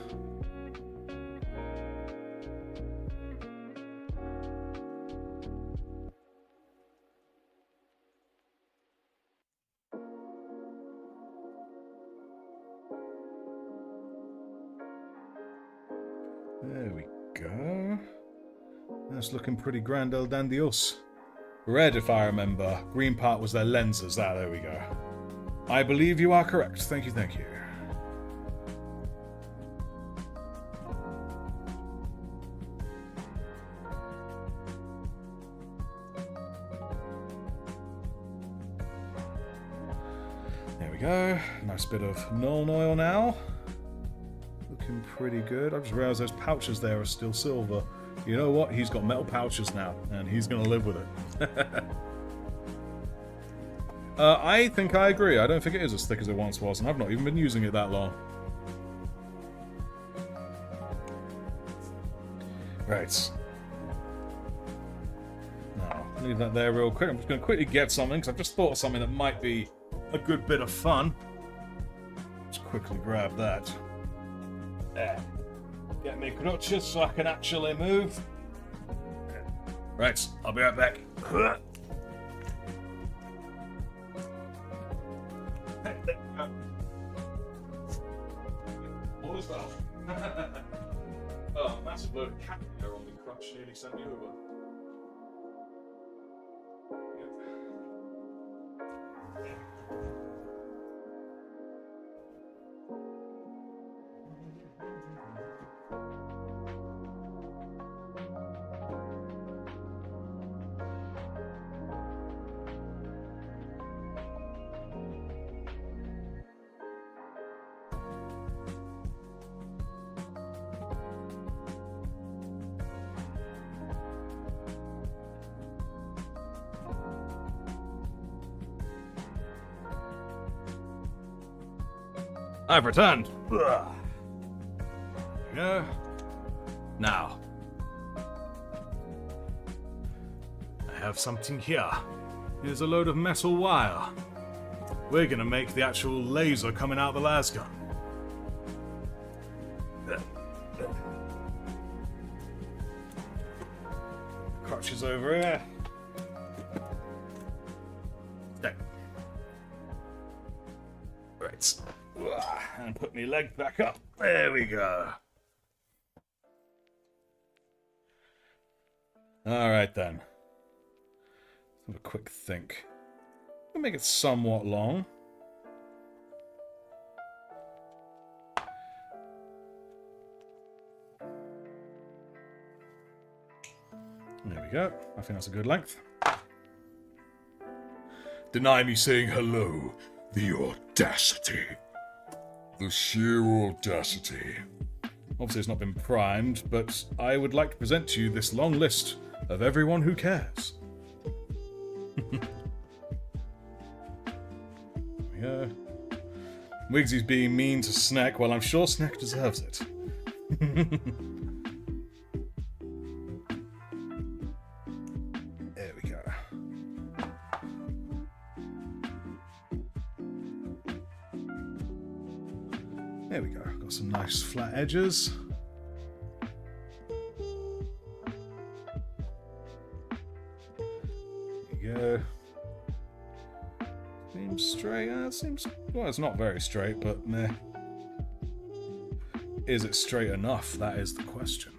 There we go. That's looking pretty grand el dandios. Red, if I remember. Green part was their lenses. Ah, there we go. I believe you are correct. Thank you, thank you. There we go. Nice bit of Nuln oil now. Looking pretty good. I just realized those pouches there are still silver. You know what? He's got metal pouches now, and he's going to live with it. I think I agree. I don't think it is as thick as it once was, and I've not even been using it that long. Right. Now, leave that there real quick. I'm just going to quickly get something, because I've just thought of something that might be a good bit of fun. Let's quickly grab that. There. Get me crutches so I can actually move. Right, I'll be right back. What was that? Oh, massive load of cat hair on the crutch nearly sent me over. I've returned. Ugh. Yeah. Now, I have something here. Here's a load of metal wire. We're gonna make the actual laser coming out the lasgun. Crutches over here. There. Right. And put my leg back up. There we go. Alright then. Let's have a quick think. We'll make it somewhat long. There we go. I think that's a good length. Deny me saying hello. The audacity. The sheer audacity. Obviously it's not been primed, but I would like to present to you this long list of everyone who cares. Yeah. Wiggsy's being mean to Sneck. Well, I'm sure Sneck deserves it. There we go. There we go. Got some nice flat edges. There you go. Seems straight. Seems... Well, it's not very straight, but meh. Is it straight enough? That is the question.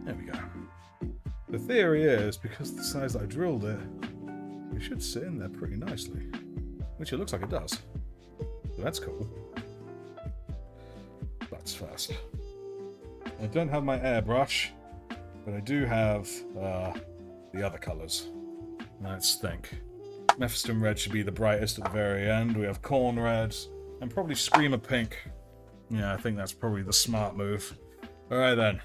There we go. The theory is, because of the size that I drilled it, it should sit in there pretty nicely. Which it looks like it does. So that's cool. That's fast. I don't have my airbrush, but I do have the other colours. Let's think. Mephiston Red should be the brightest at the very end. We have Corn Red, and probably Screamer Pink. Yeah, I think that's probably the smart move. Alright then.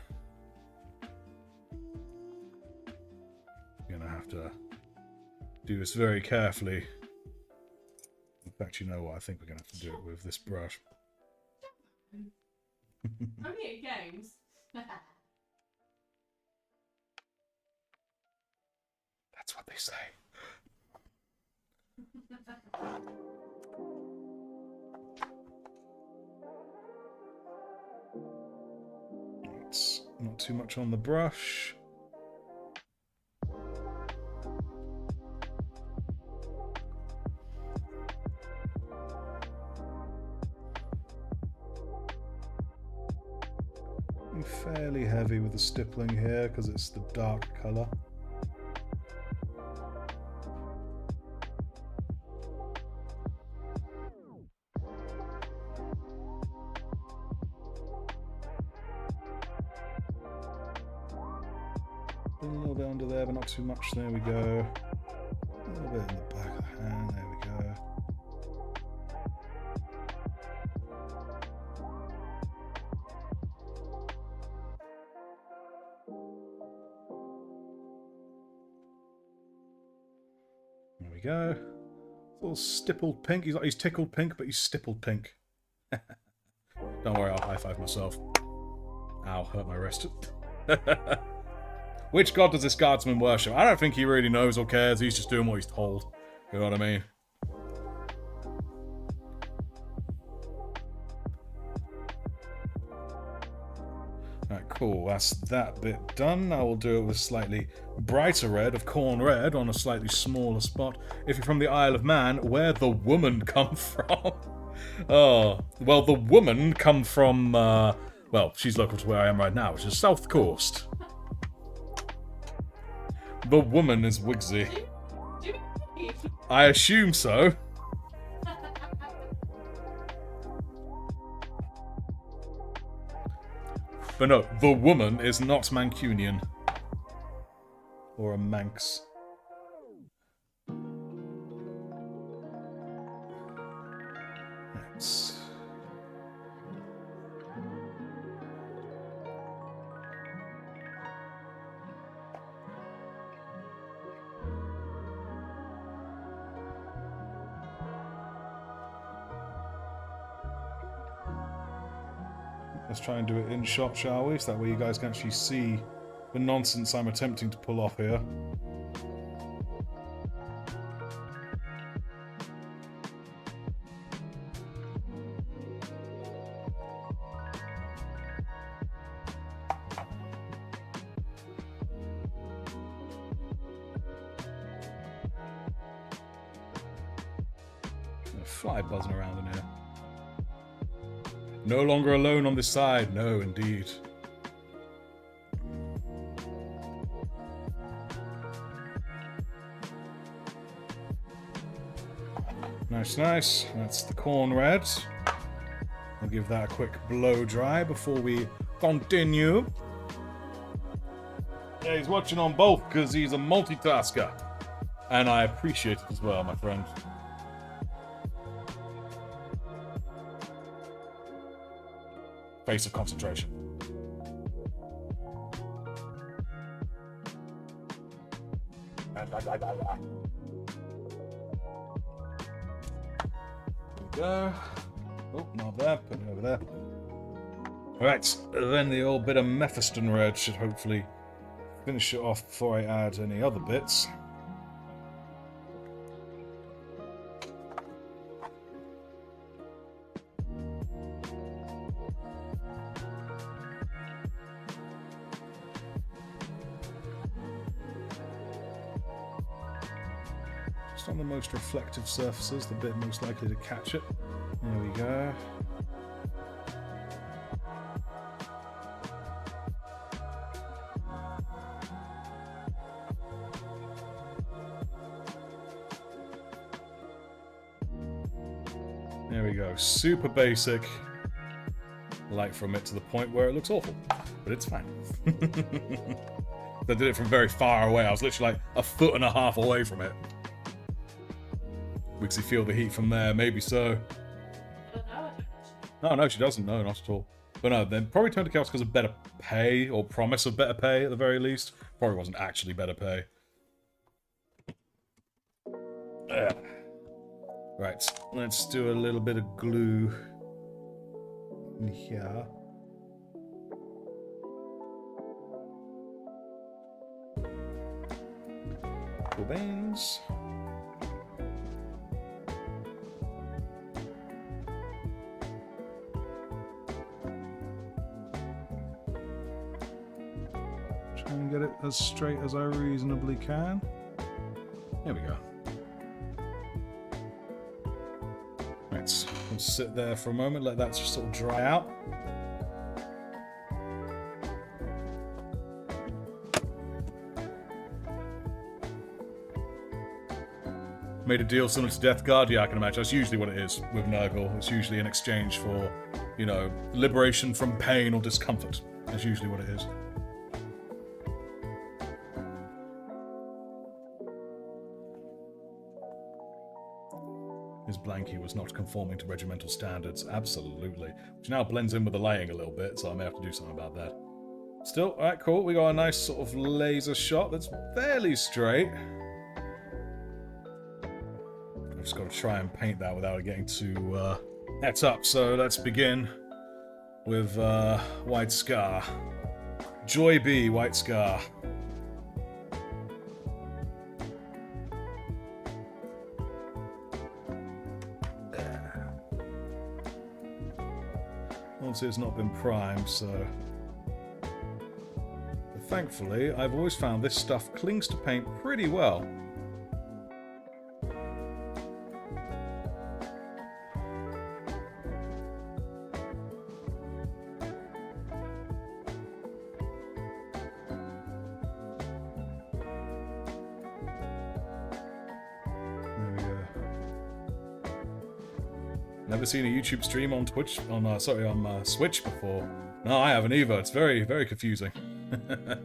Gonna have to do this very carefully. In fact, you know what? I think we're gonna have to do it with this brush. Only at games. That's what they say. It's not too much on the brush. fairly heavy with the stippling here because it's the dark colour. A little bit under there, but not too much. There we go. A little bit in the back of the hand. There we go. There we go. It's all stippled pink. He's tickled pink, but he's stippled pink. Don't worry, I'll high five myself. Ow, hurt my wrist. Which god does this guardsman worship? I don't think he really knows or cares. He's just doing what he's told. You know what I mean? Alright, cool. That's that bit done. Now we'll do it with slightly brighter red of corn red on a slightly smaller spot. If you're from the Isle of Man, where the woman come from? Oh, well, the woman come from, well, she's local to where I am right now, which is South Coast. The woman is Wigsy. I assume so. But no, the woman is not Mancunian. Or a Manx. Thanks. Let's try and do it in shot, shall we? So that way you guys can actually see the nonsense I'm attempting to pull off here. There's a fly buzzing around in here. No longer alone on this side. No, indeed. Nice, nice. That's the corn red. I'll give that a quick blow dry before we continue. Yeah, he's watching on both because he's a multitasker. And I appreciate it as well, my friend. Face of concentration. There we go. Oh, not there. Put it over there. Alright, then the old bit of Mephiston red should hopefully finish it off before I add any other bits. On the most reflective surfaces, the bit most likely to catch it. There we go. There we go. Super basic. Light from it to the point where it looks awful. But it's fine. I did it from very far away. I was literally like 1.5 feet away from it. Wigsy feel the heat from there, maybe so. No, she doesn't. No, not at all. But no, then probably turned to chaos because of better pay, or promise of better pay at the very least. Probably wasn't actually better pay. Right, let's do a little bit of glue in here. Cool beans. And get it as straight as I reasonably can. There we go. Right, we'll sit there for a moment, let that just sort of dry out. made a deal similar to Death Guard? Yeah, I can imagine. That's usually what it is with Nurgle. It's usually in exchange for, you know, liberation from pain or discomfort. That's usually what it is. His blankie was not conforming to regimental standards. Absolutely. Which now blends in with the lighting a little bit, so I may have to do something about that. Still, alright, cool. We got a nice sort of laser shot that's fairly straight. I've just got to try and paint that without it getting too het up. So let's begin with White Scar. Joy B, White Scar. Obviously it's not been primed, so... But thankfully, I've always found this stuff clings to paint pretty well. Never seen a YouTube stream on Twitch, on Switch before. No, I haven't either. It's very, very confusing. There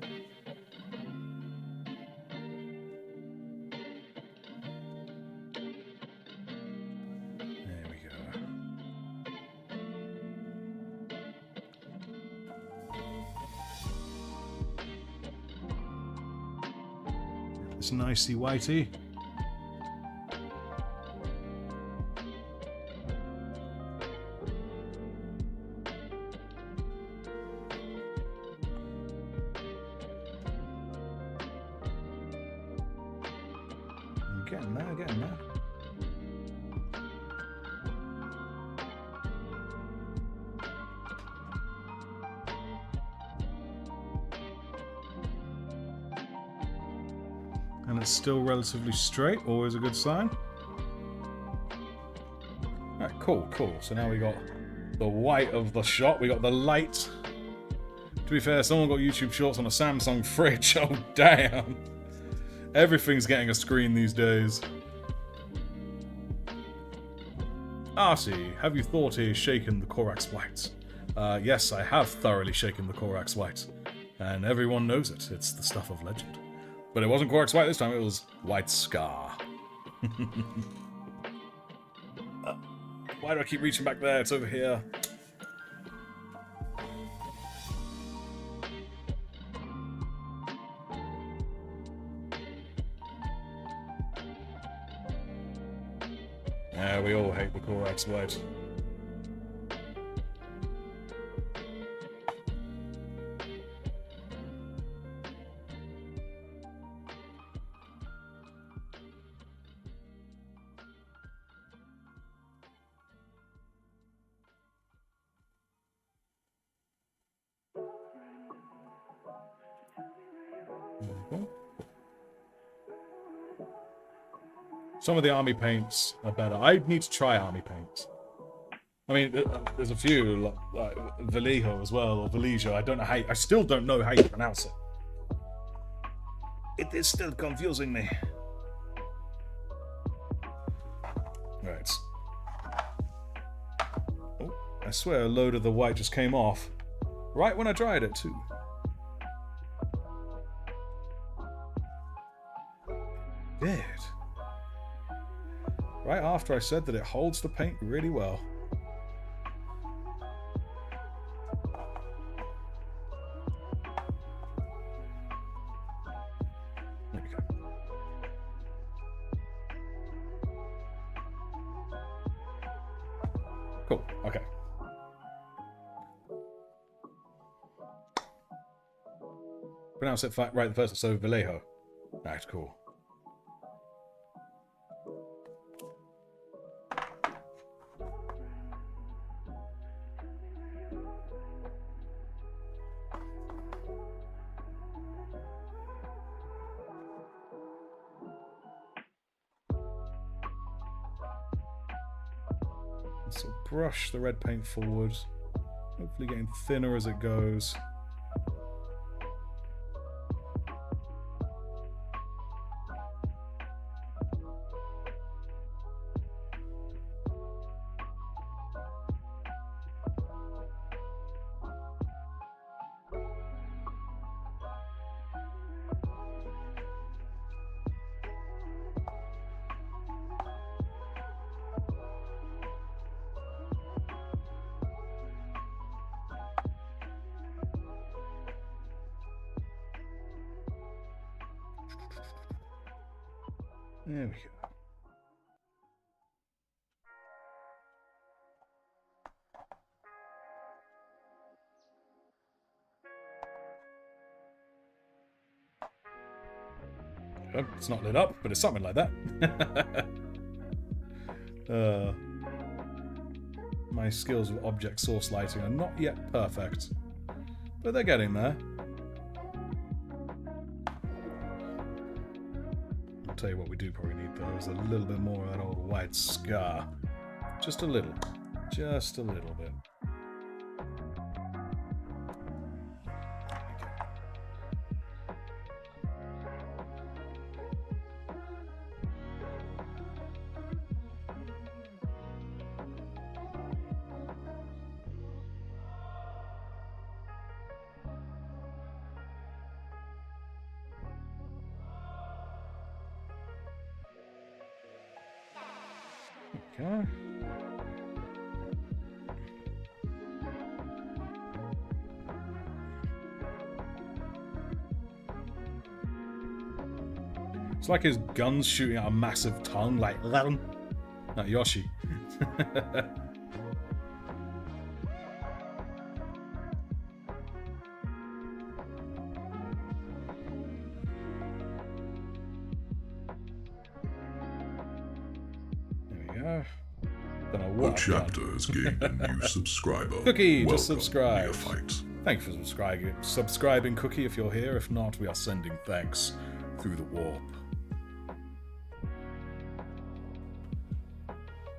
we go. It's nicey whitey. Getting there. And it's still relatively straight, always a good sign. Alright, cool. So now we got the white of the shot, we got the light. To be fair, someone got YouTube Shorts on a Samsung fridge. Oh, damn. Everything's getting a screen these days. Artie, have you thought he has shaken the Corax White? Yes, I have thoroughly shaken the Corax White. And everyone knows it. It's the stuff of legend. But it wasn't Corax White this time, it was White Scar. Why do I keep reaching back there? It's over here. Yeah, we all hate the Corax White. Some of the army paints are better. I need to try army paints. I mean, there's a few, like Vallejo as well, or Vallejo. I still don't know how you pronounce it. It is still confusing me. Right. Oh, I swear a load of the white just came off. Right when I dried it, too. Weird. Right after I said that it holds the paint really well. There we go. Cool, okay. Pronounce it right the first time, so Vallejo. Right, cool. So brush the red paint forward, hopefully getting thinner as it goes. There we go. Oh, it's not lit up, but it's something like that. My skills with object source lighting are not yet perfect, but they're getting there. I'll tell you what we do probably need though is a little bit more of that old white scar. Just a little. Just a little bit. Okay. It's like his gun's shooting out a massive tongue, like not Yoshi. The chapter has gained a new subscriber. Cookie, Welcome, just subscribe. Neophyte. Thank you for subscribing, Cookie, if you're here. If not, we are sending thanks through the warp.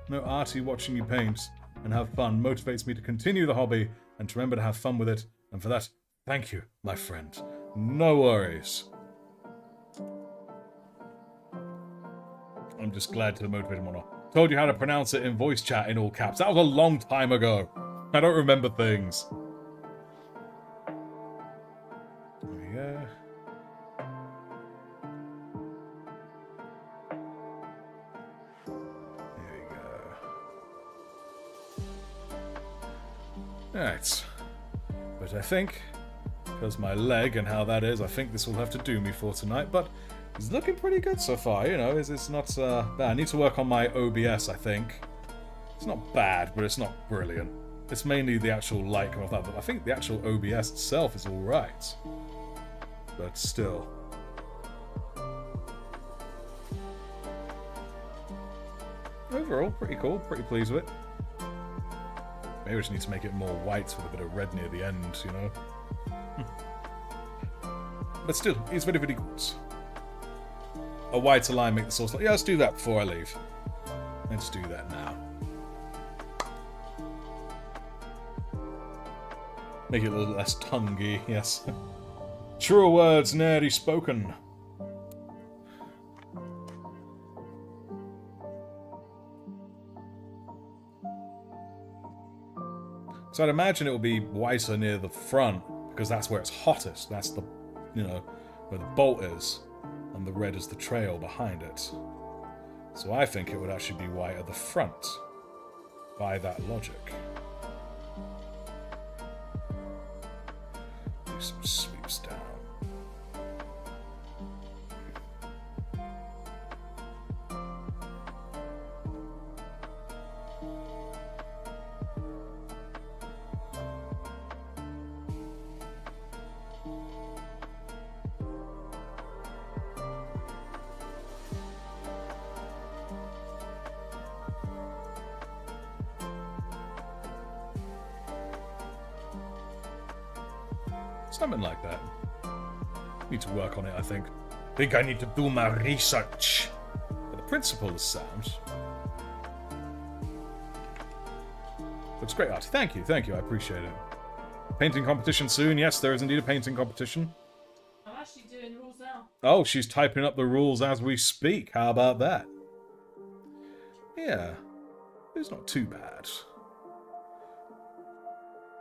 No, Artie, watching you paint and have fun motivates me to continue the hobby and to remember to have fun with it. And for that, thank you, my friend. No worries. I'm just glad to motivate him or not. Told you how to pronounce it in voice chat in all caps. That was a long time ago. I don't remember things. There we go. There we go. Alright. But I think, because my leg and how that is, I think this will have to do me for tonight. But it's looking pretty good so far, you know. It's not bad. I need to work on my OBS, I think. It's not bad, but it's not brilliant. It's mainly the actual light coming off that, but I think the actual OBS itself is alright. But still. Overall, pretty cool. Pretty pleased with it. Maybe I just need to make it more white with a bit of red near the end, you know. But still, it's very, very good. A whiter line make the source light. Yeah, let's do that before I leave. Let's do that now. Make it a little less tonguey, yes. Truer words ne'er spoken. So I'd imagine it will be whiter near the front, because that's where it's hottest. That's the, you know, where the bolt is. And the red is the trail behind it. So I think it would actually be white at the front, by that logic. Do some sweeps down. Something like that. Need to work on it, I think. Think I need to do my research. But the principle is sound. Looks great, Artie. Thank you, I appreciate it. Painting competition soon. Yes, there is indeed a painting competition. I'm actually doing rules now. Oh, she's typing up the rules as we speak. How about that? Yeah. It's not too bad.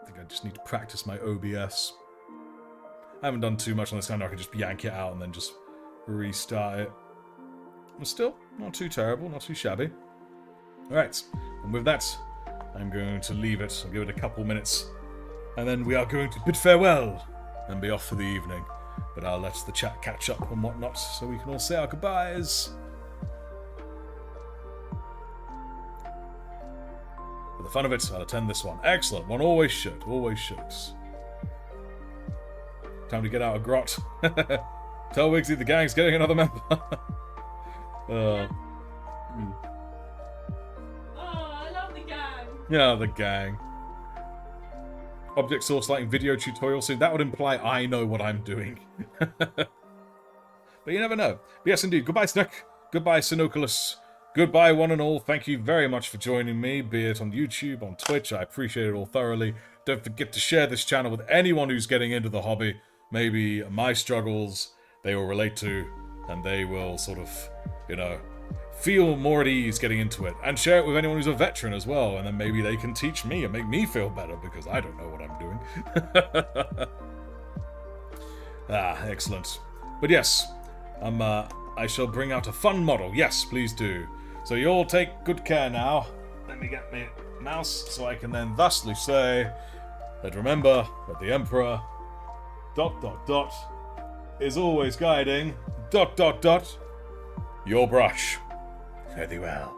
I think I just need to practice my OBS. I haven't done too much on this channel. I can just yank it out and then just restart it. But still, not too terrible, not too shabby. Alright, and with that, I'm going to leave it. I'll give it a couple minutes. And then we are going to bid farewell and be off for the evening. But I'll let the chat catch up and whatnot so we can all say our goodbyes. For the fun of it, I'll attend this one. Excellent. One always should. Always should. Time to get out of grot. Tell Wigsy the gang's getting another member. Oh, I love the gang. Yeah, the gang. Object source lighting video tutorial soon. That would imply I know what I'm doing. But you never know. But yes, indeed. Goodbye, Snook. Goodbye, Sinoculus. Goodbye, one and all. Thank you very much for joining me, be it on YouTube, on Twitch. I appreciate it all thoroughly. Don't forget to share this channel with anyone who's getting into the hobby. Maybe my struggles they will relate to, and they will sort of, you know, feel more at ease getting into it. And share it with anyone who's a veteran as well, and then maybe they can teach me and make me feel better, because I don't know what I'm doing. Excellent. But yes, I shall bring out a fun model. Yes, please do. So you all take good care now. Let me get my mouse so I can then thusly say that remember that the Emperor ... is always guiding ... your brush. Fare thee well.